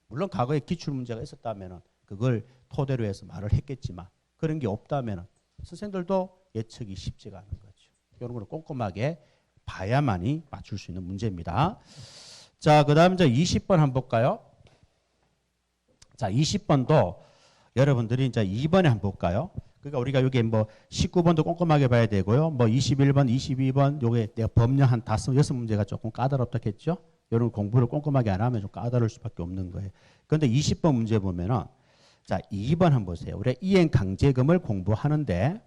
물론 과거에 기출문제가 있었다면 그걸 토대로 해서 말을 했겠지만 그런 게 없다면 선생들도 예측이 쉽지가 않은 거죠. 이런 걸 꼼꼼하게 봐야만이 맞출 수 있는 문제입니다. 자, 그 다음 이제 20번 한번 볼까요? 자, 20번도 여러분들이 이제 2번에 한번 볼까요? 그러니까 우리가 여기 뭐 19번도 꼼꼼하게 봐야 되고요. 뭐 21번, 22번 요게 내가 법령 한 5, 6문제가 조금 까다롭다 했죠? 여러분 공부를 꼼꼼하게 안 하면 좀 까다로울 수밖에 없는 거예요. 그런데 20번 문제 보면은 자, 2번 한번 보세요. 우리 이행 강제금을 공부하는데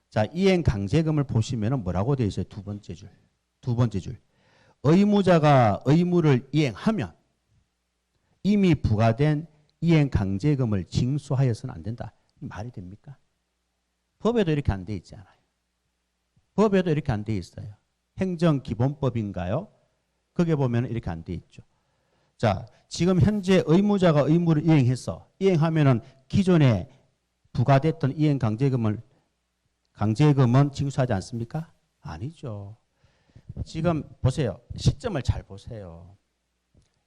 자, 이행 강제금을 보시면은 뭐라고 되어 있어요? 두 번째 줄. 의무자가 의무를 이행하면 이미 부과된 이행 강제금을 징수하여서는 안 된다. 말이 됩니까? 법에도 이렇게 안 돼 있잖아요. 법에도 이렇게 안 돼 있어요. 행정기본법인가요? 거기에 보면 이렇게 안 돼 있죠. 자, 지금 현재 의무자가 의무를 이행하면은 기존에 부과됐던 이행 강제금은 징수하지 않습니까? 아니죠. 지금 보세요. 시점을 잘 보세요.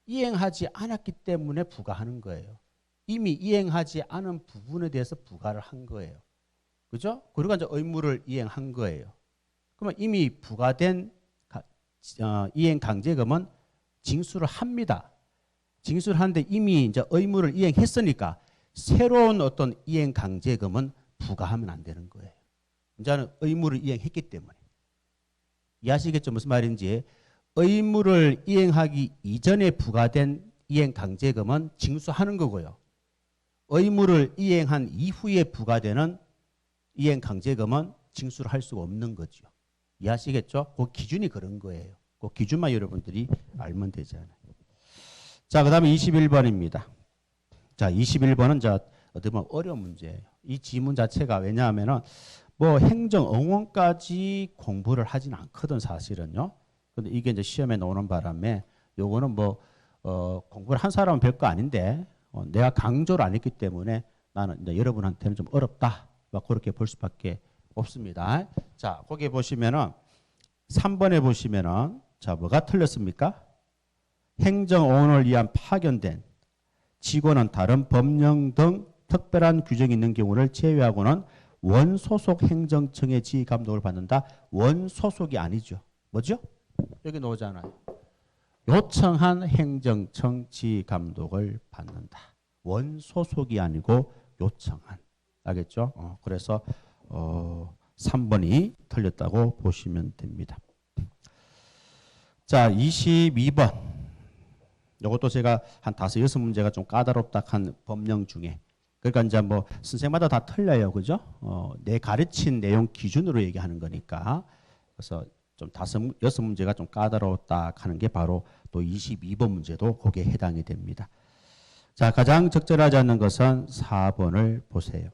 이행하지 않았기 때문에 부과하는 거예요. 이미 이행하지 않은 부분에 대해서 부과를 한 거예요. 그죠? 그리고 이제 의무를 이행한 거예요. 그러면 이미 부과된 이행 강제금은 징수를 합니다. 징수를 하는데 이미 이제 의무를 이행했으니까 새로운 어떤 이행 강제금은 부과하면 안 되는 거예요. 이제는 의무를 이행했기 때문에. 이해하시겠죠? 무슨 말인지. 의무를 이행하기 이전에 부과된 이행 강제금은 징수하는 거고요. 의무를 이행한 이후에 부과되는 이행 강제금은 징수를 할 수가 없는 거죠. 이해하시겠죠? 그 기준이 그런 거예요. 그 기준만 여러분들이 알면 되잖아요. 자, 그 다음에 21번입니다. 자, 21번은 어떻게 보면 어려운 문제예요. 이 지문 자체가 왜냐하면은 뭐 행정응원까지 공부를 하진 않거든 사실은요. 근데 이게 이제 시험에 나오는 바람에 요거는 뭐 공부를 한 사람은 별거 아닌데 내가 강조를 안 했기 때문에 나는 이제 여러분한테는 좀 어렵다. 막 그렇게 볼 수밖에 없습니다. 자, 거기 보시면은 3번에 보시면은 자, 뭐가 틀렸습니까? 행정응원을 위한 파견된 직원은 다른 법령 등 특별한 규정이 있는 경우를 제외하고는 원소속 행정청의 지휘 감독을 받는다. 원소속이 아니죠. 뭐죠? 여기 나오잖아요. 요청한 행정청 지휘 감독을 받는다. 원소속이 아니고 요청한. 알겠죠? 그래서 3번이 틀렸다고 보시면 됩니다. 자, 22번. 이것도 제가 한 5, 6문제가 좀 까다롭다 한 법령 중에. 그러니까 이제 뭐 선생마다 다 틀려요. 그죠? 내 가르친 내용 기준으로 얘기하는 거니까. 그래서 좀 5, 6문제가 좀 까다롭다 하는 게 바로 또 22번 문제도 거기에 해당이 됩니다. 자, 가장 적절하지 않는 것은 4번을 보세요.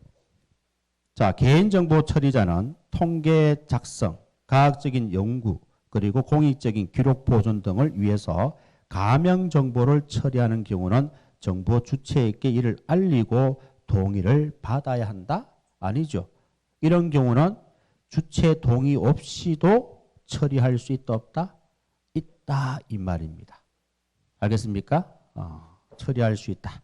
자, 개인정보 처리자는 통계 작성, 과학적인 연구, 그리고 공익적인 기록 보존 등을 위해서 가명 정보를 처리하는 경우는 정보 주체에게 이를 알리고 동의를 받아야 한다? 아니죠. 이런 경우는 주체 동의 없이도 처리할 수 있다 없다? 있다 이 말입니다. 알겠습니까? 처리할 수 있다.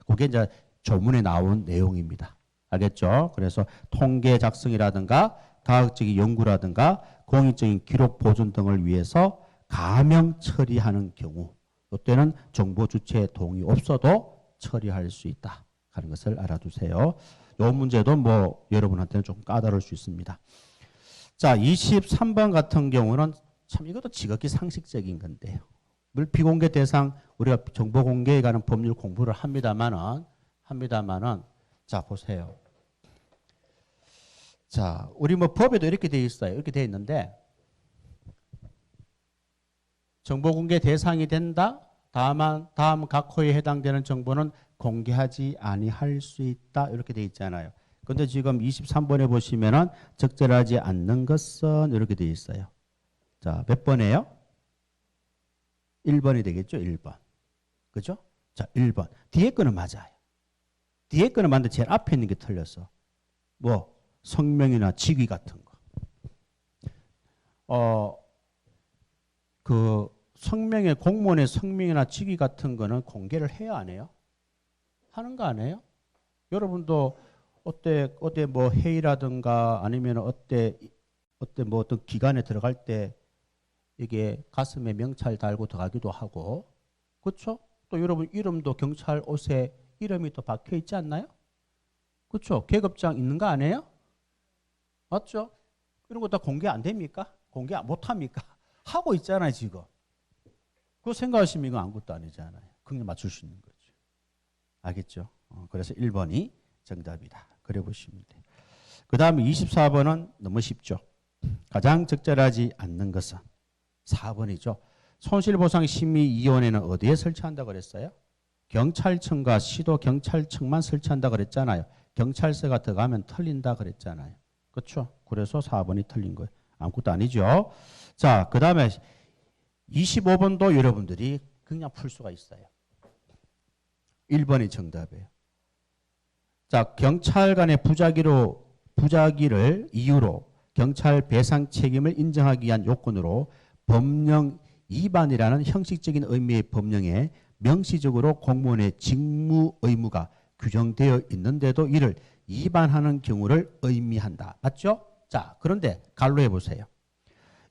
그게 이제 조문에 나온 내용입니다. 알겠죠? 그래서 통계 작성이라든가 과학적인 연구라든가 공익적인 기록 보존 등을 위해서 가명 처리하는 경우 이때는 정보 주체의 동의 없어도 처리할 수 있다 하는 것을 알아두세요. 이 문제도 뭐 여러분한테는 조금 까다로울 수 있습니다. 자, 23번 같은 경우는 참 이것도 지극히 상식적인 건데요. 물 비공개 대상 우리가 정보 공개에 관한 법률 공부를 합니다만은 자, 보세요. 자, 우리 뭐 법에도 이렇게 돼 있어요. 이렇게 돼 있는데 정보 공개 대상이 된다. 다만 다음 각 호에 해당되는 정보는 공개하지 아니할 수 있다. 이렇게 돼 있잖아요. 근데 지금 23번에 보시면은 적절하지 않는 것은 이렇게 돼 있어요. 자, 몇 번이에요? 1번이 되겠죠? 1번. 그죠? 자, 1번. 뒤에 거는 맞아요. 뒤에 거는 맞는데 제일 앞에 있는 게 틀렸어. 뭐 성명이나 직위 같은 거. 그 성명의 공무원의 성명이나 직위 같은 거는 공개를 해야 안 해요? 하는 거 아니에요? 여러분도 어때 뭐 회의라든가 아니면 어때 뭐 어떤 기관에 들어갈 때 이게 가슴에 명찰 달고 들어가기도 하고, 그렇죠? 또 여러분 이름도 경찰 옷에 이름이 또 박혀 있지 않나요? 그렇죠? 계급장 있는 거 아니에요? 맞죠? 이런 거 다 공개 안 됩니까? 공개 못 합니까? 하고 있잖아요, 지금. 그거 생각하시면 이건 아무것도 아니잖아요. 그냥 맞출 수 있는 거죠. 알겠죠? 그래서 1번이 정답이다. 그래 보시면 돼요. 그 다음에 24번은 너무 쉽죠. 가장 적절하지 않는 것은 4번이죠. 손실보상심의위원회는 어디에 설치한다고 그랬어요? 경찰청과 시도경찰청만 설치한다고 그랬잖아요. 경찰서가 들어가면 틀린다 그랬잖아요. 그렇죠? 그래서 4번이 틀린 거예요. 아무것도 아니죠. 자, 그 다음에 25번도 여러분들이 그냥 풀 수가 있어요. 1번이 정답이에요. 자, 경찰관의 부작위를 이유로 경찰 배상 책임을 인정하기 위한 요건으로 법령 위반이라는 형식적인 의미의 법령에 명시적으로 공무원의 직무 의무가 규정되어 있는데도 이를 위반하는 경우를 의미한다. 맞죠? 자, 그런데 갈로해 보세요.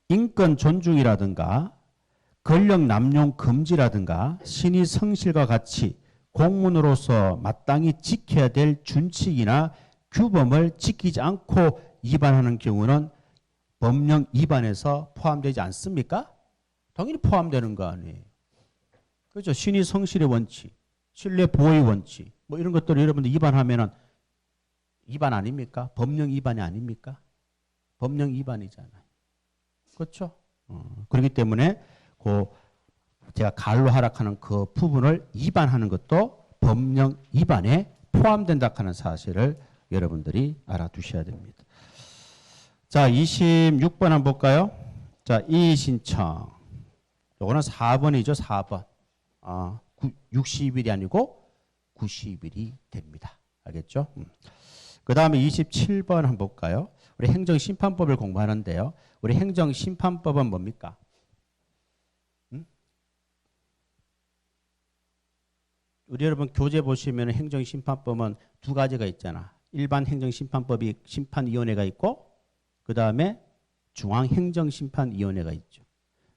인권 존중이라든가 권력 남용 금지라든가 신의 성실과 같이 공무원으로서 마땅히 지켜야 될 준칙이나 규범을 지키지 않고 위반하는 경우는 법령 위반에서 포함되지 않습니까? 당연히 포함되는 거 아니에요. 그렇죠? 신의 성실의 원칙, 신뢰 보호의 원칙, 뭐 이런 것들을 여러분들 위반하면은 위반 아닙니까? 법령 위반이 아닙니까? 법령 위반이잖아요. 그렇죠? 그렇기 때문에 제가 갈로 하락하는 그 부분을 위반하는 것도 법령 위반에 포함된다 하는 사실을 여러분들이 알아두셔야 됩니다. 자, 26번 한번 볼까요? 자, 이의 신청. 요거는 4번이죠, 4번. 60일이 아니고 90일이 됩니다. 알겠죠? 그 다음에 27번 한번 볼까요? 우리 행정심판법을 공부하는데요. 우리 행정심판법은 뭡니까? 우리 여러분 교재 보시면 행정심판법은 두 가지가 있잖아. 일반 행정심판법이 심판위원회가 있고 그 다음에 중앙행정심판위원회가 있죠.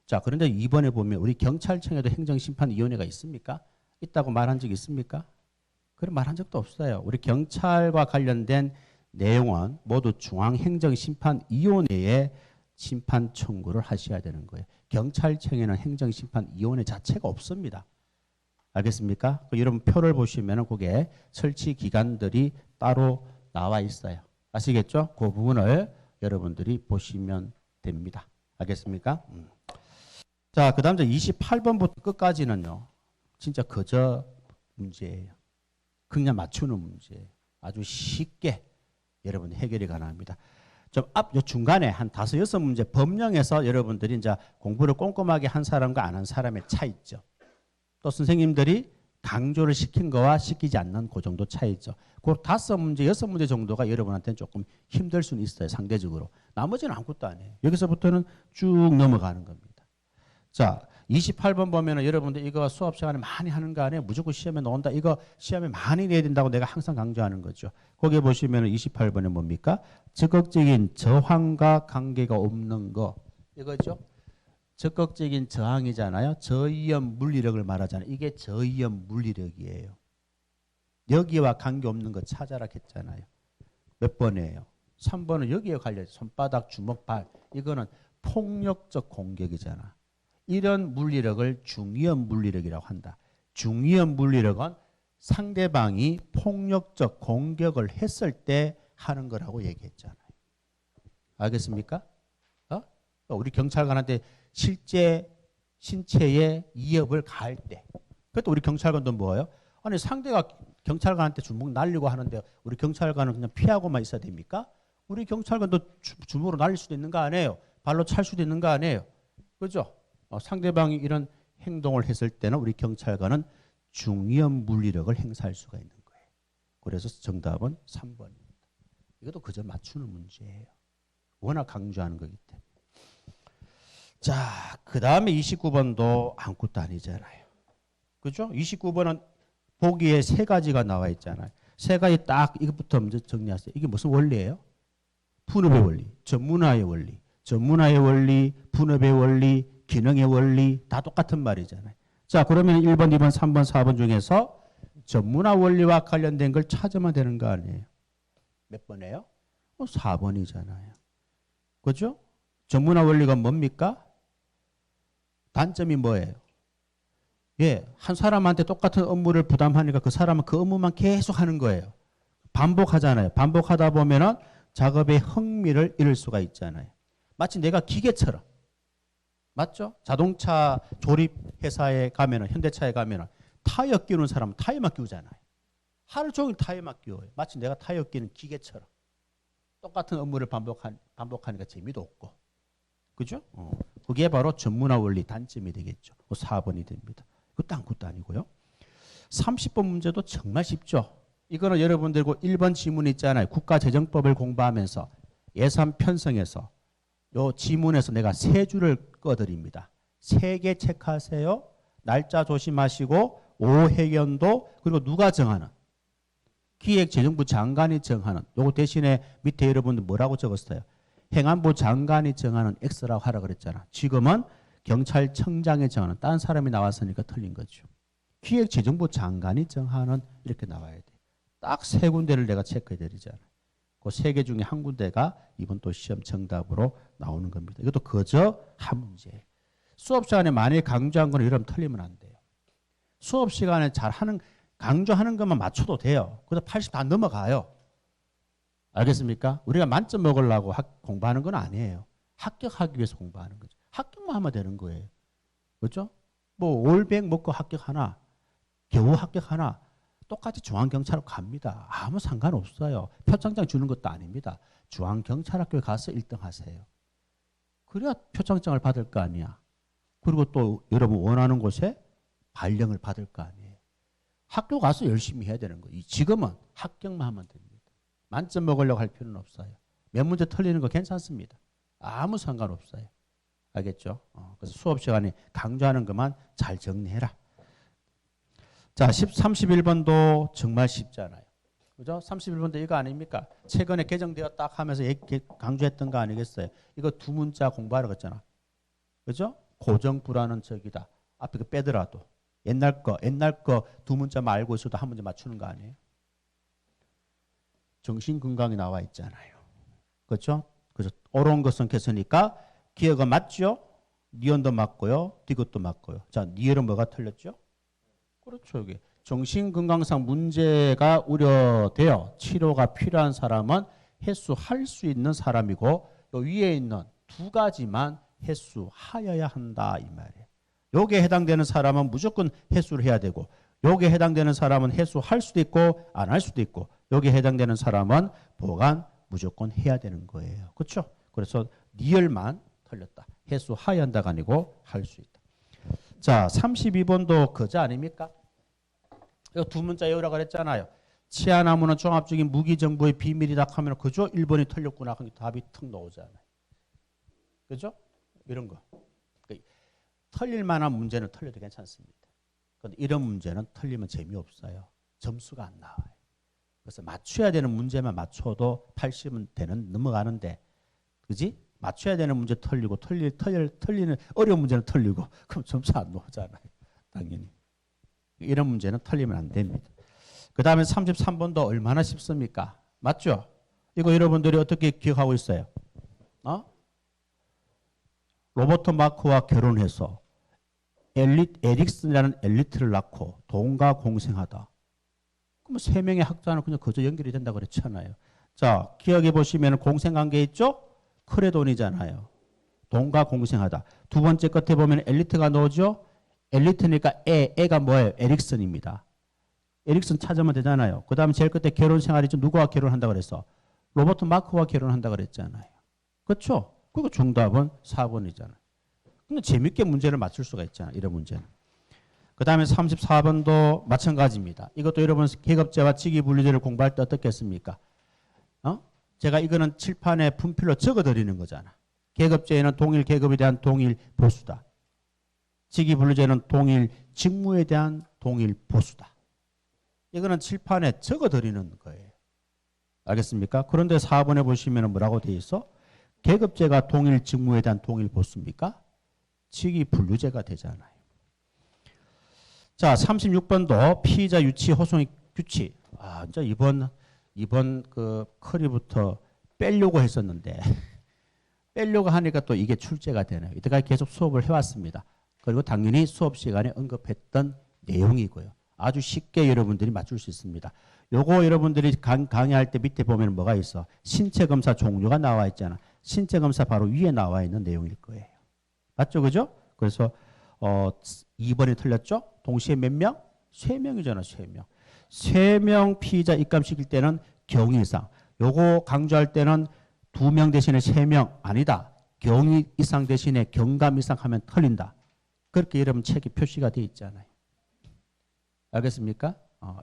자, 그런데 이번에 보면 우리 경찰청에도 행정심판위원회가 있습니까? 있다고 말한 적 있습니까? 그런 말한 적도 없어요. 우리 경찰과 관련된 내용은 모두 중앙행정심판위원회에 심판 청구를 하셔야 되는 거예요. 경찰청에는 행정심판위원회 자체가 없습니다. 알겠습니까? 여러분 표를 보시면 그게 설치 기관들이 따로 나와 있어요. 아시겠죠? 그 부분을 여러분들이 보시면 됩니다. 알겠습니까? 자, 그 다음 28번부터 끝까지는요. 진짜 그저 문제예요. 그냥 맞추는 문제예요. 아주 쉽게 여러분 해결이 가능합니다. 요 중간에 한 5, 6문제 법령에서 여러분들이 이제 공부를 꼼꼼하게 한 사람과 안 한 사람의 차이죠. 또 선생님들이 강조를 시킨 거와 시키지 않는 그 정도 차이죠. 그 5문제, 6문제 정도가 여러분한테는 조금 힘들 수는 있어요. 상대적으로. 나머지는 아무것도 아니에요. 여기서부터는 쭉 넘어가는 겁니다. 자, 28번 보면은 여러분들 이거 수업 시간에 많이 하는 거 아니에요? 무조건 시험에 나온다. 이거 시험에 많이 내야 된다고 내가 항상 강조하는 거죠. 거기에 보시면은 28번에 뭡니까? 적극적인 저항과 관계가 없는 거. 이거죠. 적극적인 저항이잖아요. 저위험 물리력을 말하잖아요. 이게 저위험 물리력이에요. 여기와 관계없는 거 찾아라 했잖아요. 몇 번이에요? 3번은 여기에 관련해서 손바닥, 주먹, 발. 이거는 폭력적 공격이잖아. 이런 물리력을 중위험 물리력이라고 한다. 중위험 물리력은 상대방이 폭력적 공격을 했을 때 하는 거라고 얘기했잖아요. 알겠습니까? 우리 경찰관한테 실제 신체에 위협을 가할 때. 그것도 우리 경찰관도 뭐예요? 아니 상대가 경찰관한테 주먹 날리고 하는데 우리 경찰관은 그냥 피하고만 있어야 됩니까? 우리 경찰관도 주먹으로 날릴 수도 있는 거 아니에요? 발로 찰 수도 있는 거 아니에요? 그죠? 상대방이 이런 행동을 했을 때는 우리 경찰관은 중위험 물리력을 행사할 수가 있는 거예요. 그래서 정답은 3번입니다. 이것도 그저 맞추는 문제예요. 워낙 강조하는 거기 때문에. 자, 그 다음에 29번도 아무것도 아니잖아요. 그죠? 29번은 보기에 3가지가 나와 있잖아요. 3가지 딱 이것부터 먼저 정리하세요. 이게 무슨 원리예요? 분업의 원리, 전문화의 원리. 전문화의 원리, 분업의 원리, 기능의 원리 다 똑같은 말이잖아요. 자, 그러면 1번, 2번, 3번, 4번 중에서 전문화 원리와 관련된 걸 찾으면 되는 거 아니에요? 몇 번이에요? 4번이잖아요. 그죠? 전문화 원리가 뭡니까? 단점이 뭐예요? 예, 한 사람한테 똑같은 업무를 부담하니까 그 사람은 그 업무만 계속 하는 거예요. 반복하잖아요. 반복하다 보면은 작업의 흥미를 잃을 수가 있잖아요. 마치 내가 기계처럼. 맞죠? 자동차 조립 회사에 가면은, 현대차에 가면은 타이어 끼우는 사람은 타이어만 끼우잖아요. 하루 종일 타이어만 끼워요. 마치 내가 타이어 끼는 기계처럼. 똑같은 업무를 반복하니까 재미도 없고. 그죠? 그게 바로 전문화 원리 단점이 되겠죠. 4번이 됩니다. 그것도 아무것도 아니고요. 30번 문제도 정말 쉽죠. 이거는 여러분들 1번 지문 있잖아요. 국가재정법을 공부하면서 예산 편성해서 요 지문에서 내가 3줄을 꺼드립니다. 3개 체크하세요. 날짜 조심하시고 오해견도 그리고 누가 정하는? 기획재정부 장관이 정하는. 요거 대신에 밑에 여러분들 뭐라고 적었어요? 행안부 장관이 정하는 X라고 하라 그랬잖아. 지금은 경찰청장이 정하는. 다른 사람이 나왔으니까 틀린 거죠. 기획재정부 장관이 정하는 이렇게 나와야 돼. 딱 3군데를 내가 체크해드리잖아. 그 3개 중에 한 군데가 이번 또 시험 정답으로 나오는 겁니다. 이것도 그저 한 문제예요. 수업 시간에 많이 강조한 거는 이러면 틀리면 안 돼요. 수업 시간에 잘하는 강조하는 것만 맞춰도 돼요. 그래서 80 다 넘어가요. 알겠습니까? 우리가 만점 먹으려고 공부하는 건 아니에요. 합격하기 위해서 공부하는 거죠. 합격만 하면 되는 거예요. 그렇죠? 뭐 올백 먹고 합격하나, 겨우 합격하나, 똑같이 중앙경찰로 갑니다. 아무 상관없어요. 표창장 주는 것도 아닙니다. 중앙경찰학교에 가서 1등 하세요. 그래야 표창장을 받을 거 아니야. 그리고 또 여러분 원하는 곳에 발령을 받을 거 아니에요. 학교 가서 열심히 해야 되는 거예요. 지금은 합격만 하면 됩니다. 만점 먹으려고 할 필요는 없어요. 몇 문제 틀리는 거 괜찮습니다. 아무 상관없어요. 알겠죠? 그래서 수업 시간에 강조하는 것만 잘 정리해라. 자, 31번도 정말 쉽잖아요. 그죠? 31번도 이거 아닙니까? 최근에 개정되었다 하면서 강조했던 거 아니겠어요? 이거 두 문자 공부하러 갔잖아. 그죠? 고정부라는 적이다. 앞에 그 빼더라도. 옛날 거 두 문자만 알고 있어도 한 문제 맞추는 거 아니에요? 정신건강이 나와 있잖아요. 그렇죠? 그래서 옳은 것은 개서니까 기억은 맞죠? 니언도 맞고요. 디귿도 맞고요. 자, 니엘은 뭐가 틀렸죠? 그렇죠. 이게 정신건강상 문제가 우려되어 치료가 필요한 사람은 해소할 수 있는 사람이고 요 위에 있는 두 가지만 해소하여야 한다 이 말이에요. 요게 해당되는 사람은 무조건 해소를 해야 되고 요게 해당되는 사람은 해소할 수도 있고 안 할 수도 있고 요게 해당되는 사람은 보관 무조건 해야 되는 거예요. 그렇죠? 그래서 니얼만 틀렸다. 해소하여야 한다가 아니고 할 수 있다. 자, 32번도 그저 아닙니까? 이거 두 문자 외우라고 그랬잖아요. 치아나무는 종합적인 무기정보의 비밀이다 하면 그죠? 1번이 틀렸구나 하면 답이 툭 나오잖아요. 그죠? 이런 거. 틀릴 만한 문제는 틀려도 괜찮습니다. 그런데 이런 문제는 틀리면 재미없어요. 점수가 안 나와요. 그래서 맞춰야 되는 문제만 맞춰도 80은 되는 넘어가는데 그지? 맞춰야 되는 문제 틀리고 틀리는 어려운 문제는 틀리고 그럼 점수 안 나오잖아요. 당연히. 이런 문제는 틀리면 안 됩니다. 그 다음에 33번도 얼마나 쉽습니까? 맞죠? 이거 여러분들이 어떻게 기억하고 있어요? 로버트 마크와 결혼해서 에릭슨이라는 엘리트를 낳고 돈과 공생하다. 그럼 세 명의 학자는 그냥 그저 연결이 된다고 그랬잖아요. 자, 기억해 보시면 공생관계 있죠? 크레돈이잖아요. 돈과 공생하다. 두 번째 끝에 보면 엘리트가 나오죠? 엘리트니까 애가 뭐예요? 에릭슨입니다. 에릭슨 찾으면 되잖아요. 그 다음에 제일 끝에 결혼 생활이죠. 누구와 결혼한다고 그랬어? 로버트 마크와 결혼한다고 그랬잖아요. 그렇죠? 그리고 정답은 4번이잖아요. 근데 재밌게 문제를 맞출 수가 있잖아요. 이런 문제는. 그 다음에 34번도 마찬가지입니다. 이것도 여러분 계급제와 직위분리제를 공부할 때 어떻게 했습니까? 제가 이거는 칠판에 분필로 적어드리는 거잖아. 계급제에는 동일 계급에 대한 동일 보수다. 직위분리제는 동일 직무에 대한 동일 보수다. 이거는 칠판에 적어드리는 거예요. 알겠습니까? 그런데 4번에 보시면 뭐라고 되어 있어? 계급제가 동일 직무에 대한 동일 보수입니까? 직위분류제가 되잖아요. 자, 36번도 피의자 유치 호송의 규칙. 진짜 이번 그 커리부터 빼려고 했었는데 빼려고 하니까 또 이게 출제가 되네요. 이때까지 계속 수업을 해왔습니다. 그리고 당연히 수업 시간에 언급했던 내용이고요. 아주 쉽게 여러분들이 맞출 수 있습니다. 요거 여러분들이 강의할 때 밑에 보면 뭐가 있어? 신체검사 종류가 나와 있잖아. 신체검사 바로 위에 나와 있는 내용일 거예요. 맞죠? 그죠? 그래서 2번이 틀렸죠? 동시에 몇 명? 3명이잖아. 3명. 3명 피의자 입감시킬 때는 경위 이상. 요거 강조할 때는 2명 대신에 3명 아니다. 경위 이상 대신에 경감 이상 하면 틀린다. 그렇게 여러분 책에 표시가 되어 있잖아요. 알겠습니까?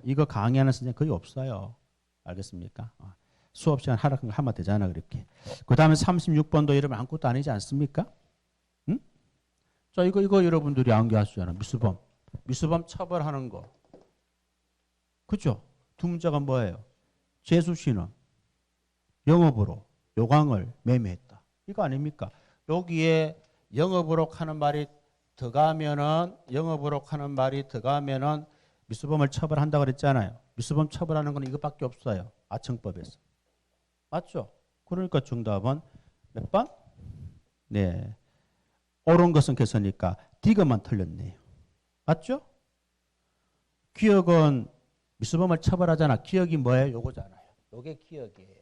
이거 강의하는 선생님 거의 없어요. 알겠습니까? 수업 시간 하면 되잖아. 그렇게. 그 다음에 36번도 여러분 아무것도 아니지 않습니까? 응? 자, 이거 여러분들이 암기하시잖아. 미수범 처벌하는 거. 그죠? 두 문자가 뭐예요? 재수 씨는 영업으로 요강을 매매했다. 이거 아닙니까? 여기에 영업으로 하는 말이 들어가면은 미수범을 처벌한다고 그랬잖아요. 미수범 처벌하는 건 이것밖에 없어요. 아청법에서. 맞죠? 그러니까 정답은 몇 번? 네. 옳은 것은 개서니까 디귿만 틀렸네요. 맞죠? 기억은 미수범을 처벌하잖아. 기억이 뭐예요? 요거잖아요. 요게 기억이에요.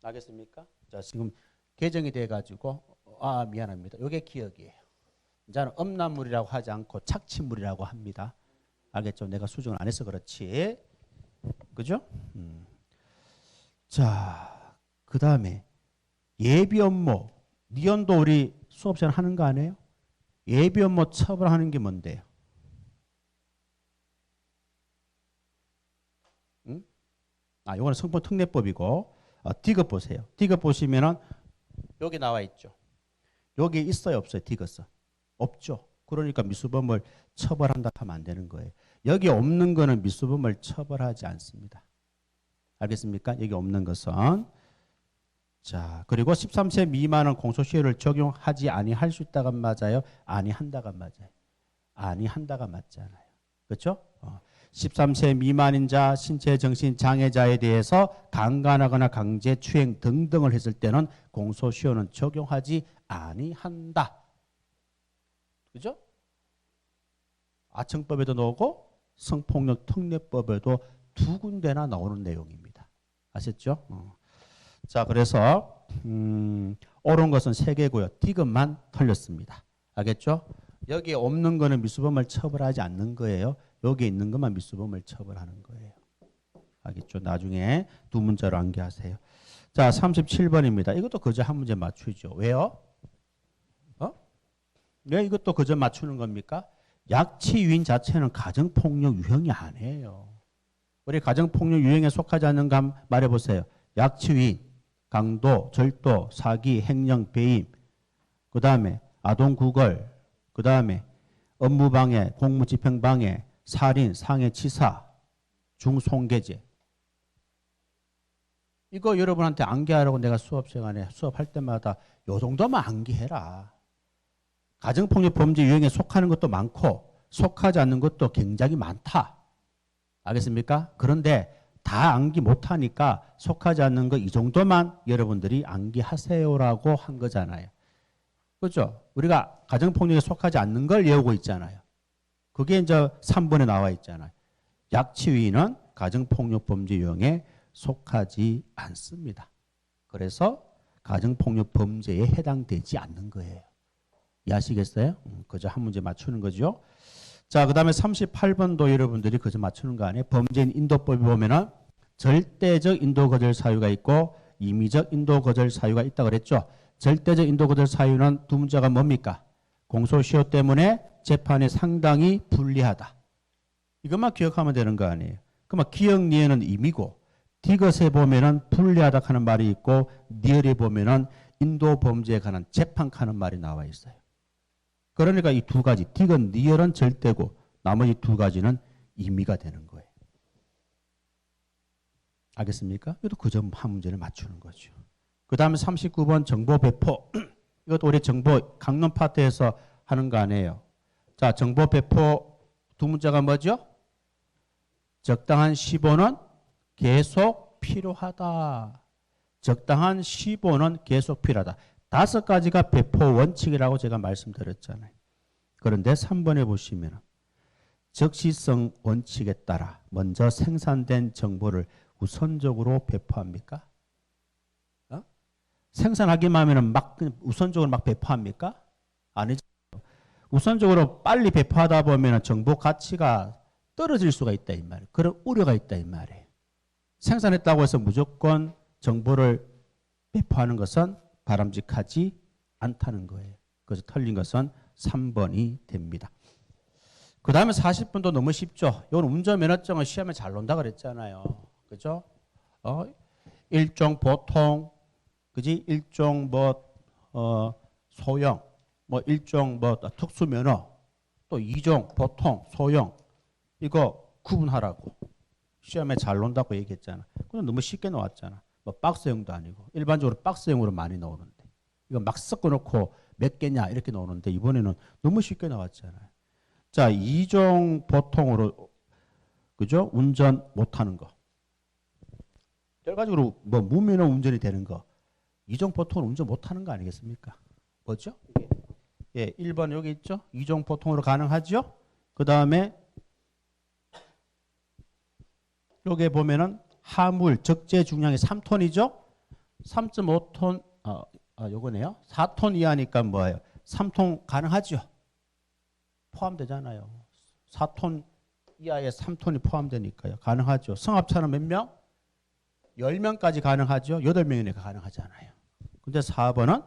알겠습니까? 자, 지금 개정이 돼가지고 미안합니다. 요게 기억이에요. 이제는 음란물이라고 하지 않고 착취물이라고 합니다. 알겠죠? 내가 수정을 안 해서 그렇지. 그죠? 자, 그 다음에 예비 업무. 니언도 우리 수업 시간 하는 거 아니에요? 예비 업무 처벌하는 게 뭔데요? 응? 아, 요거는 성분 특례법이고. 디귿 보세요. 디귿 보시면은 여기 나와 있죠. 여기 있어요, 없어요? 디귿은 없죠. 그러니까 미수범을 처벌한다 하면 안 되는 거예요. 여기 없는 거는 미수범을 처벌하지 않습니다. 알겠습니까? 여기 없는 것은. 자, 그리고 13세 미만은 공소시효를 적용하지 아니할 수 있다가 맞아요? 아니한다가 맞아요? 아니한다가 맞잖아요. 그렇죠? 13세 미만인 자, 신체 정신 장애자에 대해서 강간하거나 강제 추행 등등을 했을 때는 공소시효는 적용하지 아니한다. 그죠? 아청법에도 나오고 성폭력 특례법에도 두 군데나 나오는 내용입니다. 아셨죠? 자, 그래서 옳은 것은 세 개고요. 디귿만 틀렸습니다. 알겠죠? 여기에 없는 거는 미수범을 처벌하지 않는 거예요. 여기에 있는 것만 미수범을 처벌하는 거예요. 알겠죠? 나중에 두 문자로 암기하세요. 자, 37번입니다. 이것도 그저 한 문제 맞추죠. 왜요? 왜 이것도 그저 맞추는 겁니까? 약치 유인 자체는 가정폭력 유형이 아니에요. 우리 가정폭력 유형에 속하지 않는가 한번 말해보세요. 약치 유인, 강도, 절도, 사기, 횡령, 배임, 그 다음에 아동구걸, 그 다음에 업무방해, 공무집행방해, 살인, 상해치사, 중송계제. 이거 여러분한테 암기하라고 내가 수업 시간에 수업할 때마다 요 정도만 암기해라. 가정폭력 범죄 유형에 속하는 것도 많고 속하지 않는 것도 굉장히 많다. 알겠습니까? 그런데 다 암기 못하니까 속하지 않는 거 이 정도만 여러분들이 암기하세요라고 한 거잖아요. 그렇죠? 우리가 가정폭력에 속하지 않는 걸 외우고 있잖아요. 그게 이제 3번에 나와 있잖아요. 약치위는 가정폭력 범죄 유형에 속하지 않습니다. 그래서 가정폭력 범죄에 해당되지 않는 거예요. 이해하시겠어요? 그저 한 문제 맞추는 거죠. 자, 그 다음에 38번도 여러분들이 그저 맞추는 거 아니에요? 범죄인 인도법에 보면은 절대적 인도 거절 사유가 있고 임의적 인도 거절 사유가 있다고 그랬죠. 절대적 인도 거절 사유는 두 문자가 뭡니까? 공소시효 때문에 재판에 상당히 불리하다. 이것만 기억하면 되는 거 아니에요? 그러면 기억 니에는 임의고 디귿에 보면은 불리하다 하는 말이 있고 니을에 보면은 인도 범죄에 관한 재판하는 말이 나와 있어요. 그러니까 이 두 가지, 디귿, 니을은 절대고 나머지 두 가지는 임의가 되는 거예요. 알겠습니까? 이것도 그 점 한 문제를 맞추는 거죠. 그 다음에 39번 정보 배포. 이것도 우리 정보 강론 파트에서 하는 거 아니에요. 자, 정보 배포 두 문자가 뭐죠? 적당한 시보는 계속 필요하다. 적당한 시보는 계속 필요하다. 5가지가 배포 원칙이라고 제가 말씀드렸잖아요. 그런데 3번에 보시면 적시성 원칙에 따라 먼저 생산된 정보를 우선적으로 배포합니까? 생산하기만 하면 막 우선적으로 막 배포합니까? 아니죠. 우선적으로 빨리 배포하다 보면 정보 가치가 떨어질 수가 있다 이 말이에요. 그런 우려가 있다 이 말이에요. 생산했다고 해서 무조건 정보를 배포하는 것은 바람직하지 않다는 거예요. 그래서 틀린 것은 3번이 됩니다. 그 다음에 40분도 너무 쉽죠. 이건 운전면허증은 시험에 잘 논다 그랬잖아요. 그죠? 일종 보통, 그지? 일종 소형, 일종 특수면허, 또 2종 보통, 소형, 이거 구분하라고. 시험에 잘 논다고 얘기했잖아. 근데 너무 쉽게 나왔잖아. 박스형도 아니고 일반적으로 박스형으로 많이 나오는데 이거 막 섞어놓고 몇 개냐 이렇게 나오는데 이번에는 너무 쉽게 나왔잖아요. 자, 2종 보통으로 그죠? 운전 못하는 거. 결과적으로 무면허 운전이 되는 거. 2종 보통으로 운전 못하는 거 아니겠습니까? 뭐죠? 예, 1번 여기 있죠? 2종 보통으로 가능하죠? 그 다음에 여기에 보면은 하물 적재 중량이 3톤이죠? 3.5톤, 요거네요. 4톤 이하니까 뭐예요? 3톤 가능하죠? 포함되잖아요. 4톤 이하의 3톤이 포함되니까요. 가능하죠. 승합차는 몇 명? 10명까지 가능하죠. 8명이니까 가능하잖아요. 근데 4번은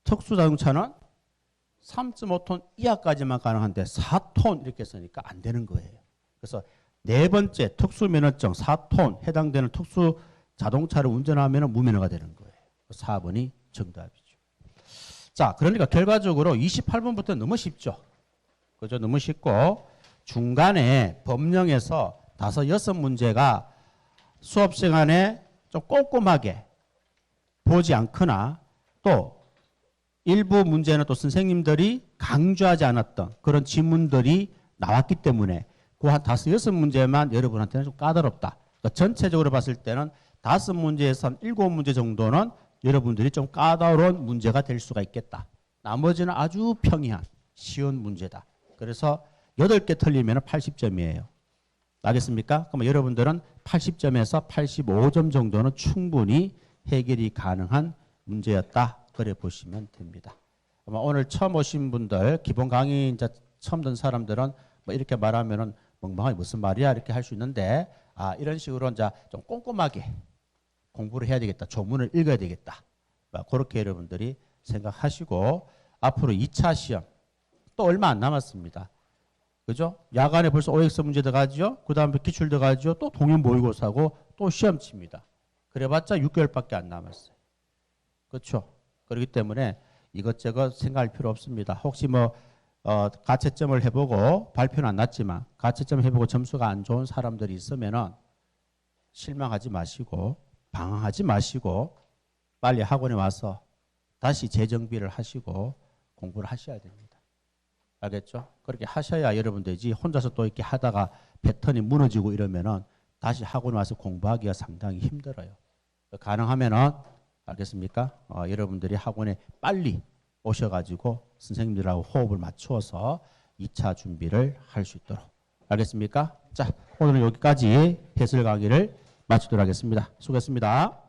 특수자동차는 3.5톤 이하까지만 가능한데 4톤 이렇게 쓰니까 안 되는 거예요. 그래서 네 번째 특수면허증 4톤 해당되는 특수자동차를 운전하면 무면허가 되는 거예요. 4번이 정답이죠. 자, 그러니까 결과적으로 28번부터 너무 쉽죠. 그죠? 너무 쉽고 중간에 법령에서 5, 6문제가 수업 시간에 좀 꼼꼼하게 보지 않거나 또 일부 문제는 또 선생님들이 강조하지 않았던 그런 지문들이 나왔기 때문에 그 한 5, 6문제만 여러분한테는 좀 까다롭다. 그러니까 전체적으로 봤을 때는 5문제에서 한 7문제 정도는 여러분들이 좀 까다로운 문제가 될 수가 있겠다. 나머지는 아주 평이한 쉬운 문제다. 그래서 8개 틀리면 80점이에요. 알겠습니까? 그러면 여러분들은 80점에서 85점 정도는 충분히 해결이 가능한 문제였다. 그래 보시면 됩니다. 아마 오늘 처음 오신 분들, 기본 강의 이제 처음 든 사람들은 뭐 이렇게 말하면은 멍멍하게 무슨 말이야 이렇게 할 수 있는데, 아, 이런 식으로 이제 좀 꼼꼼하게 공부를 해야 되겠다. 조문을 읽어야 되겠다. 그렇게 여러분들이 생각하시고 앞으로 2차 시험 또 얼마 안 남았습니다. 그죠? 야간에 벌써 OX 문제 들어가죠. 그 다음에 기출 들어가죠. 또 동일 모의고사고 또 시험 칩니다. 그래봤자 6개월밖에 안 남았어요. 그렇죠? 그렇기 때문에 이것저것 생각할 필요 없습니다. 혹시 뭐 가채점을 해보고 발표는 안 났지만 가채점 해보고 점수가 안 좋은 사람들이 있으면은 실망하지 마시고 방황하지 마시고 빨리 학원에 와서 다시 재정비를 하시고 공부를 하셔야 됩니다. 알겠죠? 그렇게 하셔야 여러분들이 혼자서 또 이렇게 하다가 패턴이 무너지고 이러면은 다시 학원에 와서 공부하기가 상당히 힘들어요. 가능하면은 알겠습니까? 여러분들이 학원에 빨리 오셔가지고 선생님들하고 호흡을 맞추어서 2차 준비를 할 수 있도록. 알겠습니까? 자, 오늘은 여기까지 해설 강의를 마치도록 하겠습니다. 수고했습니다.